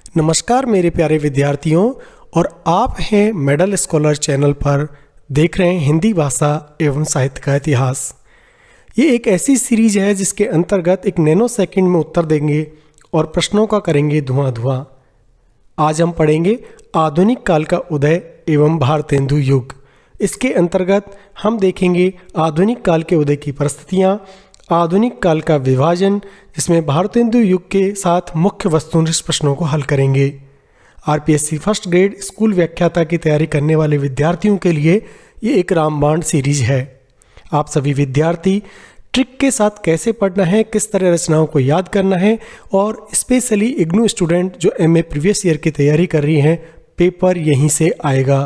नमस्कार मेरे प्यारे विद्यार्थियों, और आप हैं मेडल स्कॉलर चैनल पर देख रहे हैं हिंदी भाषा एवं साहित्य का इतिहास। ये एक ऐसी सीरीज है जिसके अंतर्गत एक नैनो सेकंड में उत्तर देंगे और प्रश्नों का करेंगे धुआं। आज हम पढ़ेंगे आधुनिक काल का उदय एवं भारतेंदु युग। इसके अंतर्गत हम देखेंगे आधुनिक काल के उदय की परिस्थितियाँ, आधुनिक काल का विभाजन, जिसमें भारतेंदु युग के साथ मुख्य वस्तुनिष्ठ प्रश्नों को हल करेंगे। आरपीएससी फर्स्ट ग्रेड स्कूल व्याख्याता की तैयारी करने वाले विद्यार्थियों के लिए ये एक रामबाण सीरीज है। आप सभी विद्यार्थी ट्रिक के साथ कैसे पढ़ना है, किस तरह रचनाओं को याद करना है, और स्पेशली इग्नू स्टूडेंट जो एमए प्रीवियस ईयर की तैयारी कर रही हैं, पेपर यहीं से आएगा।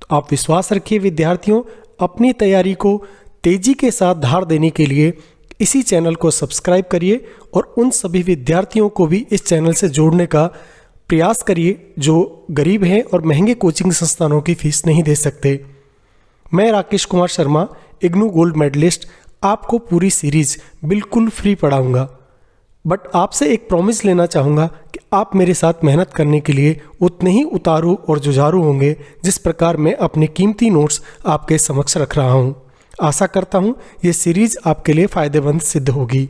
तो आप विश्वास रखिए विद्यार्थियों, अपनी तैयारी को तेज़ी के साथ धार देने के लिए इसी चैनल को सब्सक्राइब करिए और उन सभी विद्यार्थियों को भी इस चैनल से जोड़ने का प्रयास करिए जो गरीब हैं और महंगे कोचिंग संस्थानों की फीस नहीं दे सकते। मैं राकेश कुमार शर्मा, इग्नू गोल्ड मेडलिस्ट, आपको पूरी सीरीज बिल्कुल फ्री पढ़ाऊंगा। बट आपसे एक प्रॉमिस लेना चाहूँगा कि आप मेरे साथ मेहनत करने के लिए उतने ही उतारू और जुझारू होंगे जिस प्रकार मैं अपने कीमती नोट्स आपके समक्ष रख रहा हूँ। आशा करता हूँ ये सीरीज आपके लिए फ़ायदेमंद सिद्ध होगी।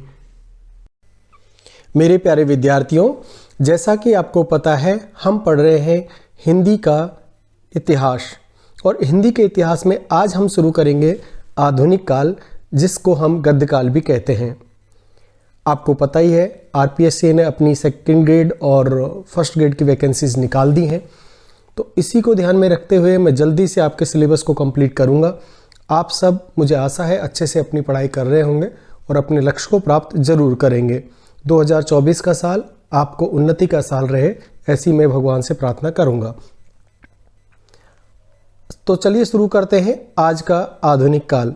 मेरे प्यारे विद्यार्थियों, जैसा कि आपको पता है, हम पढ़ रहे हैं हिंदी का इतिहास, और हिंदी के इतिहास में आज हम शुरू करेंगे आधुनिक काल, जिसको हम गद्य काल भी कहते हैं। आपको पता ही है, आरपीएससी ने अपनी सेकंड ग्रेड और फर्स्ट ग्रेड की वैकेंसीज निकाल दी हैं, तो इसी को ध्यान में रखते हुए मैं जल्दी से आपके सिलेबस को कंप्लीट करूँगा। आप सब, मुझे आशा है, अच्छे से अपनी पढ़ाई कर रहे होंगे और अपने लक्ष्य को प्राप्त जरूर करेंगे। 2024 का साल आपको उन्नति का साल रहे, ऐसी मैं भगवान से प्रार्थना करूंगा। तो चलिए शुरू करते हैं आज का आधुनिक काल।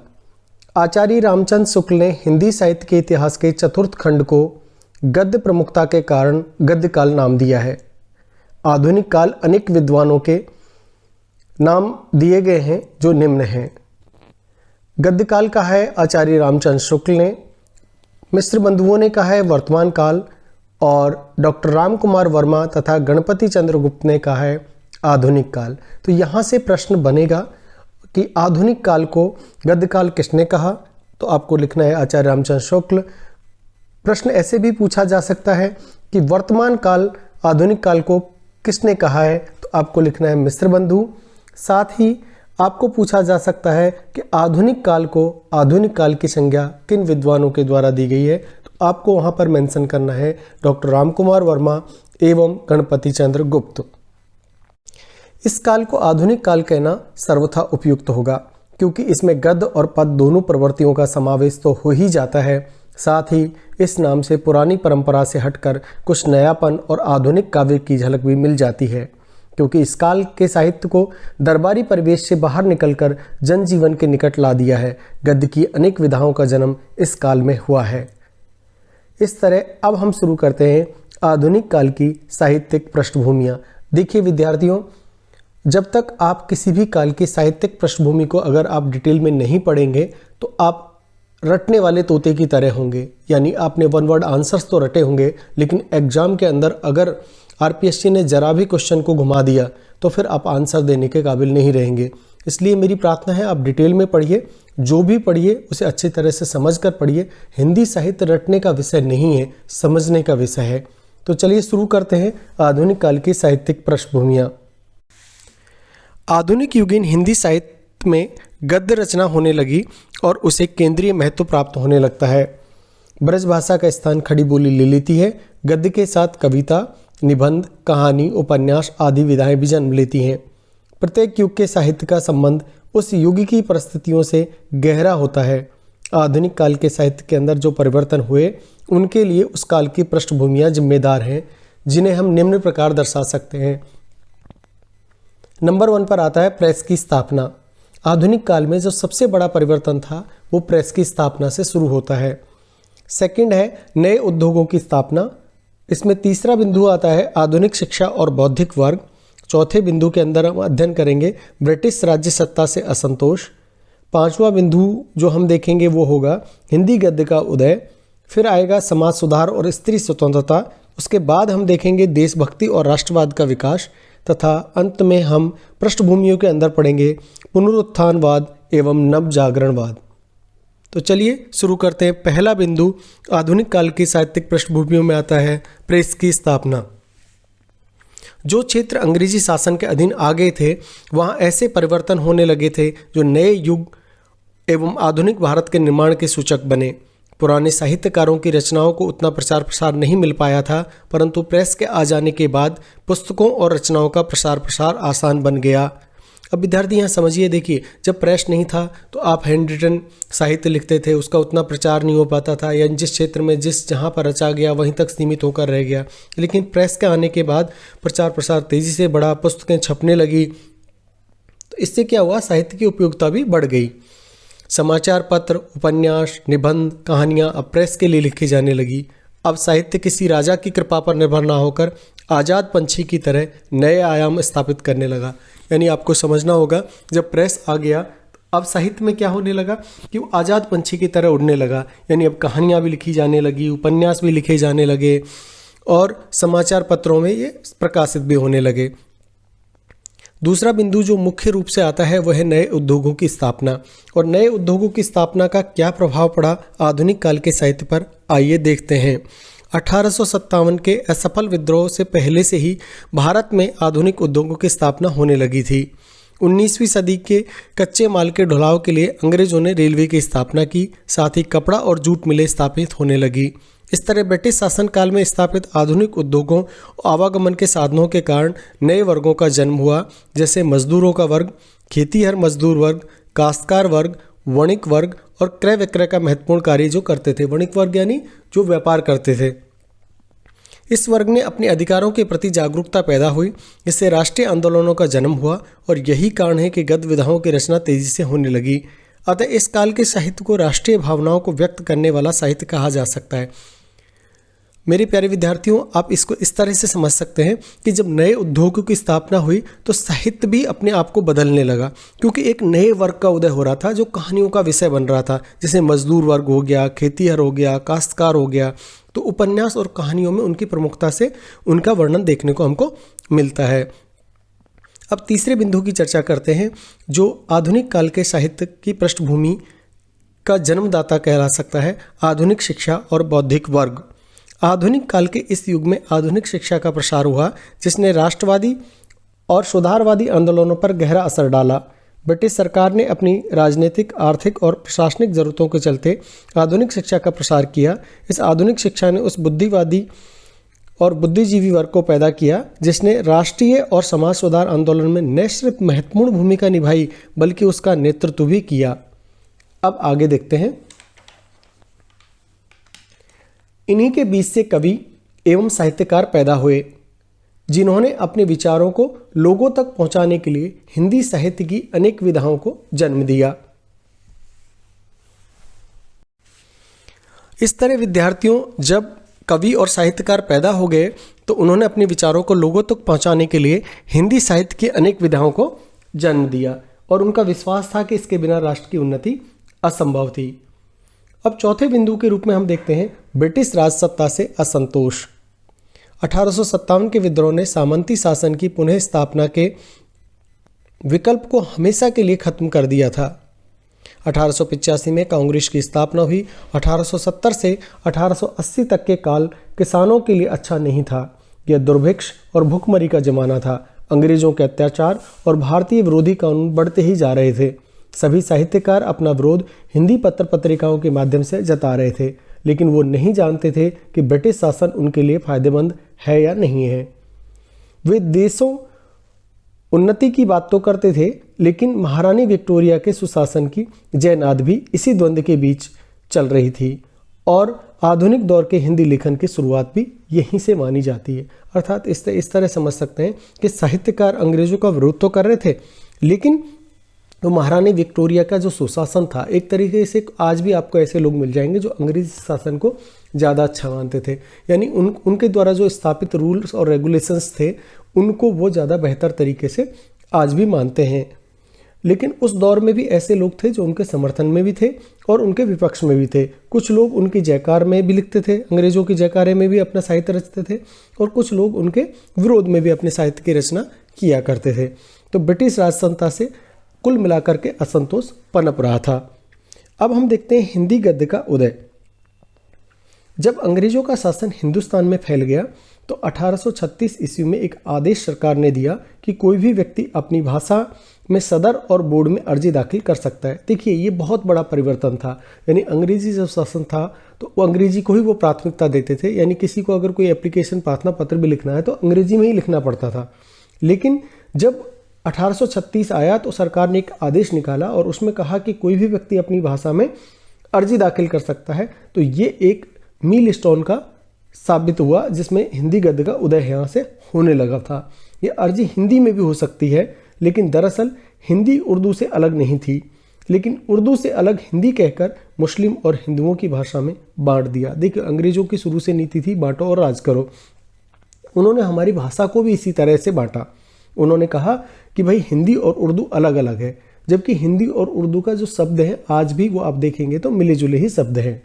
आचार्य रामचंद्र शुक्ल ने हिंदी साहित्य के इतिहास के चतुर्थ खंड को गद्य प्रमुखता के कारण गद्य काल नाम दिया है। आधुनिक काल अनेक विद्वानों के नाम दिए गए हैं जो निम्न हैं। गद्य काल कहा है आचार्य रामचंद्र शुक्ल ने, मिश्र बंधुओं ने कहा है वर्तमान काल, और डॉक्टर राम कुमार वर्मा तथा गणपति चंद्रगुप्त ने कहा है आधुनिक काल। तो यहाँ से प्रश्न बनेगा कि आधुनिक काल को गद्य काल किसने कहा, तो आपको लिखना है आचार्य रामचंद्र शुक्ल। प्रश्न ऐसे भी पूछा जा सकता है कि वर्तमान काल आधुनिक काल को किसने कहा है, तो आपको लिखना है मिश्र बंधु। साथ ही आपको पूछा जा सकता है कि आधुनिक काल को, आधुनिक काल की संज्ञा किन विद्वानों के द्वारा दी गई है, तो आपको वहाँ पर मेंशन करना है डॉक्टर राम कुमार वर्मा एवं गणपति चंद्र गुप्त। इस काल को आधुनिक काल कहना सर्वथा उपयुक्त होगा, क्योंकि इसमें गद्य और पद्य दोनों प्रवृत्तियों का समावेश तो हो ही जाता है। साथ ही इस नाम से पुरानी परंपरा से हटकर कुछ नयापन और आधुनिक काव्य की झलक भी मिल जाती है, क्योंकि इस काल के साहित्य को दरबारी परिवेश से बाहर निकलकर जनजीवन के निकट ला दिया है। गद्य की अनेक विधाओं का जन्म इस काल में हुआ है। इस तरह अब हम शुरू करते हैं आधुनिक काल की साहित्यिक पृष्ठभूमियाँ। देखिए विद्यार्थियों, जब तक आप किसी भी काल की साहित्यिक पृष्ठभूमि को अगर आप डिटेल में नहीं पढ़ेंगे तो आप रटने वाले तोते की तरह होंगे। यानी आपने वन वर्ड आंसर्स तो रटे होंगे, लेकिन एग्जाम के अंदर अगर आरपीएससी ने जरा भी क्वेश्चन को घुमा दिया तो फिर आप आंसर देने के काबिल नहीं रहेंगे। इसलिए मेरी प्रार्थना है आप डिटेल में पढ़िए, जो भी पढ़िए उसे अच्छी तरह से समझ कर पढ़िए। हिंदी साहित्य रटने का विषय नहीं है, समझने का विषय है। तो चलिए शुरू करते हैं आधुनिक काल की साहित्यिक पृष्ठभूमियाँ। आधुनिक युगीन हिंदी साहित्य में गद्य रचना होने लगी और उसे केंद्रीय महत्व प्राप्त होने लगता है। ब्रज भाषा का स्थान खड़ी बोली ले लेती है। गद्य के साथ कविता, निबंध, कहानी, उपन्यास आदि विधाएं भी जन्म लेती हैं। प्रत्येक युग के साहित्य का संबंध उस युग की परिस्थितियों से गहरा होता है। आधुनिक काल के साहित्य के अंदर जो परिवर्तन हुए उनके लिए उस काल की पृष्ठभूमियाँ जिम्मेदार हैं, जिन्हें हम निम्न प्रकार दर्शा सकते हैं। नंबर 1 पर आता है प्रेस की स्थापना। आधुनिक काल में जो सबसे बड़ा परिवर्तन था वो प्रेस की स्थापना से शुरू होता है। सेकंड है नए उद्योगों की स्थापना। इसमें तीसरा बिंदु आता है आधुनिक शिक्षा और बौद्धिक वर्ग। चौथे बिंदु के अंदर हम अध्ययन करेंगे ब्रिटिश राज्य सत्ता से असंतोष। पांचवा बिंदु जो हम देखेंगे वो होगा हिंदी गद्य का उदय। फिर आएगा समाज सुधार और स्त्री स्वतंत्रता। उसके बाद हम देखेंगे देशभक्ति और राष्ट्रवाद का विकास, तथा अंत में हम पृष्ठभूमियों के अंदर पढ़ेंगे पुनरुत्थानवाद एवं नव जागरणवाद। तो चलिए शुरू करते हैं। पहला बिंदु आधुनिक काल की साहित्यिक पृष्ठभूमियों में आता है प्रेस की स्थापना। जो क्षेत्र अंग्रेजी शासन के अधीन आ गए थे वहाँ ऐसे परिवर्तन होने लगे थे जो नए युग एवं आधुनिक भारत के निर्माण के सूचक बने। पुराने साहित्यकारों की रचनाओं को उतना प्रचार प्रसार नहीं मिल पाया था, परंतु प्रेस के आ जाने के बाद पुस्तकों और रचनाओं का प्रसार आसान बन गया। अब विद्यार्थी यहाँ समझिए, देखिए, जब प्रेस नहीं था तो आप हैंड रिटन साहित्य लिखते थे, उसका उतना प्रचार नहीं हो पाता था, या जिस क्षेत्र में जहाँ पर रचा गया वहीं तक सीमित होकर रह गया। लेकिन प्रेस के आने के बाद प्रचार प्रसार तेज़ी से बढ़ा, पुस्तकें छपने लगी, तो इससे क्या हुआ, साहित्य की उपयोगिता भी बढ़ गई। समाचार पत्र, उपन्यास, निबंध, कहानियाँ अब प्रेस के लिए लिखी जाने लगी। अब साहित्य किसी राजा की कृपा पर निर्भर ना होकर आज़ाद पंछी की तरह नए आयाम स्थापित करने लगा। यानी आपको समझना होगा, जब प्रेस आ गया तो अब साहित्य में क्या होने लगा कि वो आज़ाद पंछी की तरह उड़ने लगा। यानी अब कहानियाँ भी लिखी जाने लगी, उपन्यास भी लिखे जाने लगे और समाचार पत्रों में ये प्रकाशित भी होने लगे। दूसरा बिंदु जो मुख्य रूप से आता है वह है नए उद्योगों की स्थापना। और नए उद्योगों की स्थापना का क्या प्रभाव पड़ा आधुनिक काल के साहित्य पर, आइए देखते हैं। 1857 के असफल विद्रोह से पहले से ही भारत में आधुनिक उद्योगों की स्थापना होने लगी थी। 19वीं सदी के कच्चे माल के ढुलाव के लिए अंग्रेजों ने रेलवे की स्थापना की, साथ ही कपड़ा और जूट मिलें स्थापित होने लगी। इस तरह ब्रिटिश शासन काल में स्थापित आधुनिक उद्योगों और आवागमन के साधनों के कारण नए वर्गों का जन्म हुआ, जैसे मजदूरों का वर्ग, खेतीहर मजदूर वर्ग, काश्तकार वर्ग, वणिक वर्ग और क्रय विक्रय का महत्वपूर्ण कार्य जो करते थे। वणिक वर्ग यानी जो व्यापार करते थे। इस वर्ग ने अपने अधिकारों के प्रति जागरूकता पैदा हुई, जिससे राष्ट्रीय आंदोलनों का जन्म हुआ और यही कारण है कि गद्य विधाओं की रचना तेजी से होने लगी। अतः इस काल के साहित्य को राष्ट्रीय भावनाओं को व्यक्त करने वाला साहित्य कहा जा सकता है। मेरे प्यारे विद्यार्थियों, आप इसको इस तरह से समझ सकते हैं कि जब नए उद्योगों की स्थापना हुई तो साहित्य भी अपने आप को बदलने लगा, क्योंकि एक नए वर्ग का उदय हो रहा था जो कहानियों का विषय बन रहा था। जैसे मजदूर वर्ग हो गया, खेतीहर हो गया, काश्तकार हो गया, तो उपन्यास और कहानियों में उनकी प्रमुखता से उनका वर्णन देखने को हमको मिलता है। अब तीसरे बिंदु की चर्चा करते हैं जो आधुनिक काल के साहित्य की पृष्ठभूमि का जन्मदाता कहला सकता है, आधुनिक शिक्षा और बौद्धिक वर्ग। आधुनिक काल के इस युग में आधुनिक शिक्षा का प्रसार हुआ, जिसने राष्ट्रवादी और सुधारवादी आंदोलनों पर गहरा असर डाला। ब्रिटिश सरकार ने अपनी राजनीतिक, आर्थिक और प्रशासनिक जरूरतों के चलते आधुनिक शिक्षा का प्रसार किया। इस आधुनिक शिक्षा ने उस बुद्धिवादी और बुद्धिजीवी वर्ग को पैदा किया जिसने राष्ट्रीय और समाज सुधार आंदोलन में न सिर्फ महत्वपूर्ण भूमिका निभाई बल्कि उसका नेतृत्व भी किया। अब आगे देखते हैं। इन्हीं के बीच से कवि एवं साहित्यकार पैदा हुए जिन्होंने अपने विचारों को लोगों तक पहुंचाने के लिए हिंदी साहित्य की अनेक विधाओं को जन्म दिया। इस तरह विद्यार्थियों, जब कवि और साहित्यकार पैदा हो गए तो उन्होंने अपने विचारों को लोगों तक पहुंचाने के लिए हिंदी साहित्य की अनेक विधाओं को जन्म दिया और उनका विश्वास था कि इसके बिना राष्ट्र की उन्नति असंभव थी। अब चौथे बिंदु के रूप में हम देखते हैं ब्रिटिश राज सत्ता से असंतोष। 1857 के विद्रोह ने सामंती शासन की पुनः स्थापना के विकल्प को हमेशा के लिए खत्म कर दिया था। 1885 में कांग्रेस की स्थापना हुई। 1870 से 1880 तक के काल किसानों के लिए अच्छा नहीं था। यह दुर्भिक्ष और भुखमरी का जमाना था। अंग्रेजों के अत्याचार और भारतीय विरोधी कानून बढ़ते ही जा रहे थे। सभी साहित्यकार अपना विरोध हिंदी पत्र पत्रिकाओं के माध्यम से जता रहे थे, लेकिन वो नहीं जानते थे कि ब्रिटिश शासन उनके लिए फायदेमंद है या नहीं है। वे देशों उन्नति की बात तो करते थे, लेकिन महारानी विक्टोरिया के सुशासन की जयनाद भी इसी द्वंद्व के बीच चल रही थी और आधुनिक दौर के हिंदी लेखन की शुरुआत भी यहीं से मानी जाती है। अर्थात इस तरह समझ सकते हैं कि साहित्यकार अंग्रेजों का विरोध तो कर रहे थे, लेकिन तो महारानी विक्टोरिया का जो सुशासन था, एक तरीके से आज भी आपको ऐसे लोग मिल जाएंगे जो अंग्रेजी शासन को ज़्यादा अच्छा मानते थे। यानी उनके द्वारा जो स्थापित रूल्स और रेगुलेशंस थे उनको वो ज़्यादा बेहतर तरीके से आज भी मानते हैं। लेकिन उस दौर में भी ऐसे लोग थे जो उनके समर्थन में भी थे और उनके विपक्ष में भी थे। कुछ लोग उनकी जयकार में भी लिखते थे, अंग्रेजों की जयकारे में भी अपना साहित्य रचते थे, और कुछ लोग उनके विरोध में भी अपने साहित्य की रचना किया करते थे। तो ब्रिटिश राजसत्ता से कुल मिलाकर के असंतोष पनप रहा था। अब हम देखते हैं हिंदी गद्य का उदय। जब अंग्रेजों का शासन हिंदुस्तान में फैल गया तो 1836 ईस्वी में एक आदेश सरकार ने दिया कि कोई भी व्यक्ति अपनी भाषा में सदर और बोर्ड में अर्जी दाखिल कर सकता है। देखिए, ये बहुत बड़ा परिवर्तन था। यानी अंग्रेजी जब शासन था तो वो अंग्रेजी को ही वो प्राथमिकता देते थे। यानी किसी को अगर कोई एप्लीकेशन, प्रार्थना पत्र भी लिखना है तो अंग्रेजी में ही लिखना पड़ता था। लेकिन जब 1836 आया तो सरकार ने एक आदेश निकाला और उसमें कहा कि कोई भी व्यक्ति अपनी भाषा में अर्जी दाखिल कर सकता है। तो ये एक मील स्टोन का साबित हुआ जिसमें हिंदी गद्य का उदय यहाँ से होने लगा था। ये अर्जी हिंदी में भी हो सकती है, लेकिन दरअसल हिंदी उर्दू से अलग नहीं थी, लेकिन उर्दू से अलग हिंदी कहकर मुस्लिम और हिंदुओं की भाषा में बांट दिया। देखिए, अंग्रेजों की शुरू से नीति थी बांटो और राज करो। उन्होंने हमारी भाषा को भी इसी तरह से बांटा। उन्होंने कहा कि भाई हिंदी और उर्दू अलग अलग है, जबकि हिंदी और उर्दू का जो शब्द है आज भी वो आप देखेंगे तो मिले जुले ही शब्द हैं।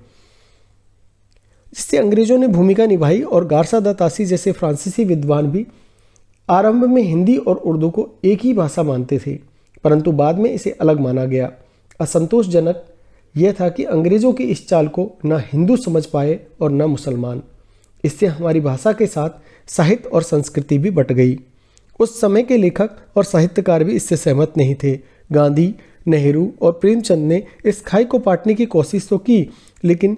जिससे अंग्रेजों ने भूमिका निभाई और गारसा दत्तासी जैसे फ्रांसीसी विद्वान भी आरंभ में हिंदी और उर्दू को एक ही भाषा मानते थे, परंतु बाद में इसे अलग माना गया। असंतोषजनक यह था कि अंग्रेजों की इस चाल को न हिंदू समझ पाए और न मुसलमान। इससे हमारी भाषा के साथ साहित्य और संस्कृति भी बट गई। उस समय के लेखक और साहित्यकार भी इससे सहमत नहीं थे। गांधी, नेहरू और प्रेमचंद ने इस खाई को पाटने की कोशिश तो की, लेकिन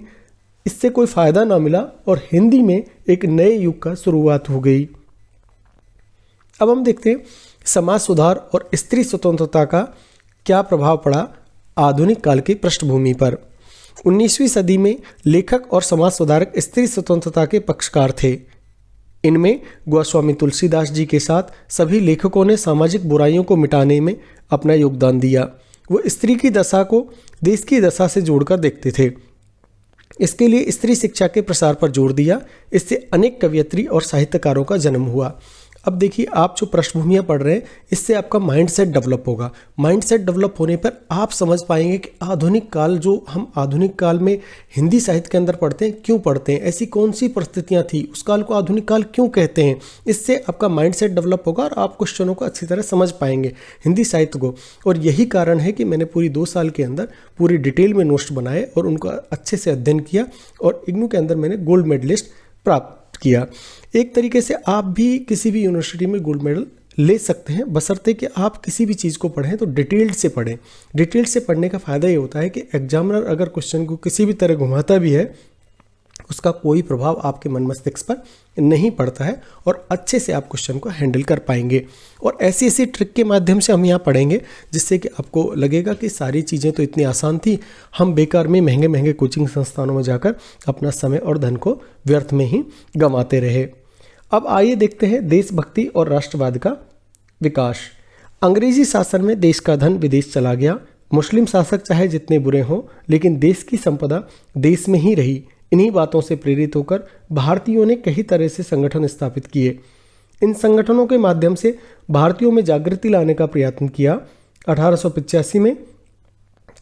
इससे कोई फायदा ना मिला और हिंदी में एक नए युग का शुरुआत हो गई। अब हम देखते हैं समाज सुधार और स्त्री स्वतंत्रता का क्या प्रभाव पड़ा आधुनिक काल की पृष्ठभूमि पर। 19वीं सदी में लेखक और समाज सुधारक स्त्री स्वतंत्रता के पक्षकार थे। इनमें गोस्वामी तुलसीदास जी के साथ सभी लेखकों ने सामाजिक बुराइयों को मिटाने में अपना योगदान दिया। वो स्त्री की दशा को देश की दशा से जोड़कर देखते थे। इसके लिए स्त्री शिक्षा के प्रसार पर जोर दिया। इससे अनेक कवयित्री और साहित्यकारों का जन्म हुआ। अब देखिए, आप जो पृष्ठभूमियाँ पढ़ रहे हैं इससे आपका माइंडसेट डेवलप होगा। माइंडसेट डेवलप होने पर आप समझ पाएंगे कि आधुनिक काल, जो हम आधुनिक काल में हिंदी साहित्य के अंदर पढ़ते हैं, क्यों पढ़ते हैं, ऐसी कौन सी परिस्थितियाँ थी, उस काल को आधुनिक काल क्यों कहते हैं। इससे आपका माइंडसेट डेवलप होगा और आप क्वेश्चनों को अच्छी तरह समझ पाएंगे हिंदी साहित्य को। और यही कारण है कि मैंने पूरी 2 साल के अंदर पूरी डिटेल में नोट्स बनाए और उनको अच्छे से अध्ययन किया और इग्नू के अंदर मैंने गोल्ड मेडलिस्ट प्राप्त किया। एक तरीके से आप भी किसी भी यूनिवर्सिटी में गोल्ड मेडल ले सकते हैं, बशर्ते कि आप किसी भी चीज़ को पढ़ें तो डिटेल्ड से पढ़ें। डिटेल्ड से पढ़ने का फ़ायदा ये होता है कि एग्जामिनर अगर क्वेश्चन को किसी भी तरह घुमाता भी है, उसका कोई प्रभाव आपके मन मस्तिष्क पर नहीं पड़ता है और अच्छे से आप क्वेश्चन को हैंडल कर पाएंगे। और ऐसी ऐसी ट्रिक के माध्यम से हम यहाँ पढ़ेंगे जिससे कि आपको लगेगा कि सारी चीज़ें तो इतनी आसान थी, हम बेकार में महंगे महंगे कोचिंग संस्थानों में जाकर अपना समय और धन को व्यर्थ में ही गंवाते रहे। अब आइए देखते हैं देशभक्ति और राष्ट्रवाद का विकास। अंग्रेजी शासन में देश का धन विदेश चला गया। मुस्लिम शासक चाहे जितने बुरे हों, लेकिन देश की संपदा देश में ही रही। इन्हीं बातों से प्रेरित होकर भारतीयों ने कई तरह से संगठन स्थापित किए। इन संगठनों के माध्यम से भारतीयों में जागृति लाने का प्रयत्न किया। 1885 में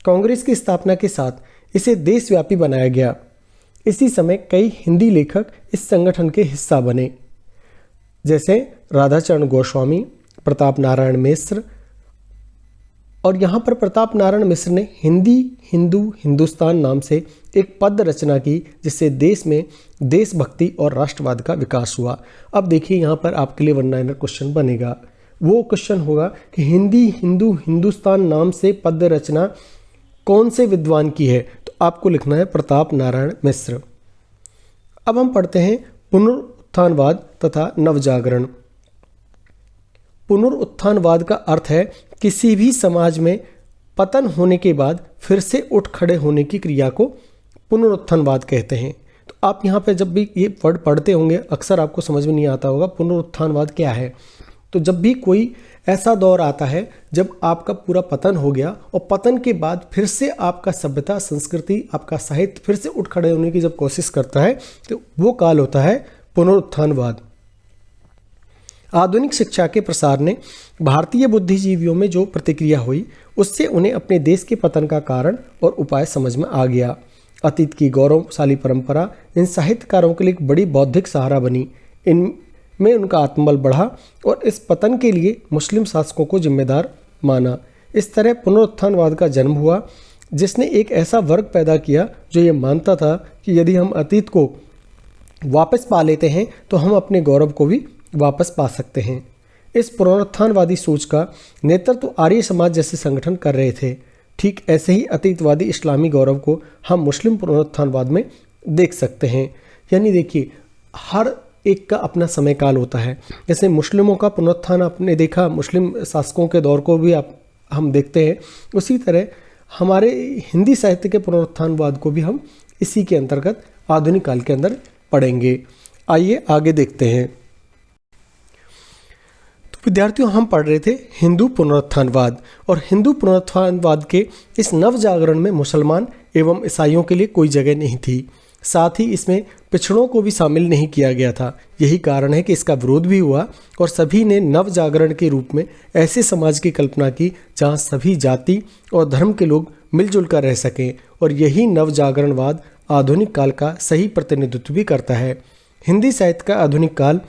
कांग्रेस की स्थापना के साथ इसे देशव्यापी बनाया गया। इसी समय कई हिंदी लेखक इस संगठन के हिस्सा बने, जैसे राधाचरण गोस्वामी, प्रताप नारायण मिश्र। और यहाँ पर प्रताप नारायण मिश्र ने हिंदी हिंदू हिंदुस्तान नाम से एक पद रचना की, जिससे देश में देशभक्ति और राष्ट्रवाद का विकास हुआ। अब देखिए, यहाँ पर आपके लिए 1-लाइनर क्वेश्चन बनेगा। वो क्वेश्चन होगा कि हिंदी हिंदू हिंदुस्तान नाम से पद रचना कौन से विद्वान की है, तो आपको लिखना है प्रताप नारायण मिश्र। अब हम पढ़ते हैं पुनरुत्थानवाद तथा नवजागरण। पुनरुत्थानवाद का अर्थ है किसी भी समाज में पतन होने के बाद फिर से उठ खड़े होने की क्रिया को पुनरुत्थानवाद कहते हैं। तो आप यहाँ पे जब भी ये वर्ड पढ़ते होंगे अक्सर आपको समझ में नहीं आता होगा पुनरुत्थानवाद क्या है। तो जब भी कोई ऐसा दौर आता है जब आपका पूरा पतन हो गया और पतन के बाद फिर से आपका सभ्यता, संस्कृति, आपका साहित्य फिर से उठ खड़े होने की जब कोशिश करता है, तो वो काल होता है पुनरुत्थानवाद। आधुनिक शिक्षा के प्रसार ने भारतीय बुद्धिजीवियों में जो प्रतिक्रिया हुई उससे उन्हें अपने देश के पतन का कारण और उपाय समझ में आ गया। अतीत की गौरवशाली परंपरा इन साहित्यकारों के लिए एक बड़ी बौद्धिक सहारा बनी। इनमें उनका आत्मबल बढ़ा और इस पतन के लिए मुस्लिम शासकों को जिम्मेदार माना। इस तरह पुनरुत्थानवाद का जन्म हुआ, जिसने एक ऐसा वर्ग पैदा किया जो ये मानता था कि यदि हम अतीत को वापस पा लेते हैं तो हम अपने गौरव को भी वापस पा सकते हैं। इस पुनरुत्थानवादी सोच का नेतृत्व आर्य समाज जैसे संगठन कर रहे थे। ठीक ऐसे ही अतीतवादी इस्लामी गौरव को हम मुस्लिम पुनरुत्थानवाद में देख सकते हैं। यानी देखिए, हर एक का अपना समय काल होता है। जैसे मुस्लिमों का पुनरुत्थान आपने देखा, मुस्लिम शासकों के दौर को भी हम देखते हैं, उसी तरह हमारे हिंदी साहित्य के पुनरुत्थानवाद को भी हम इसी के अंतर्गत आधुनिक काल के अंदर पढ़ेंगे। आइए आगे देखते हैं। तो विद्यार्थियों, हम पढ़ रहे थे हिंदू पुनरुत्थानवाद, और हिंदू पुनरुत्थानवाद के इस नव जागरण में मुसलमान एवं ईसाइयों के लिए कोई जगह नहीं थी। साथ ही इसमें पिछड़ों को भी शामिल नहीं किया गया था। यही कारण है कि इसका विरोध भी हुआ और सभी ने नव जागरण के रूप में ऐसे समाज की कल्पना की जहां सभी जाति और धर्म के लोग मिलजुल कर रह सकें, और यही नव जागरणवाद आधुनिक काल का सही प्रतिनिधित्व भी करता है। हिंदी साहित्य का आधुनिक काल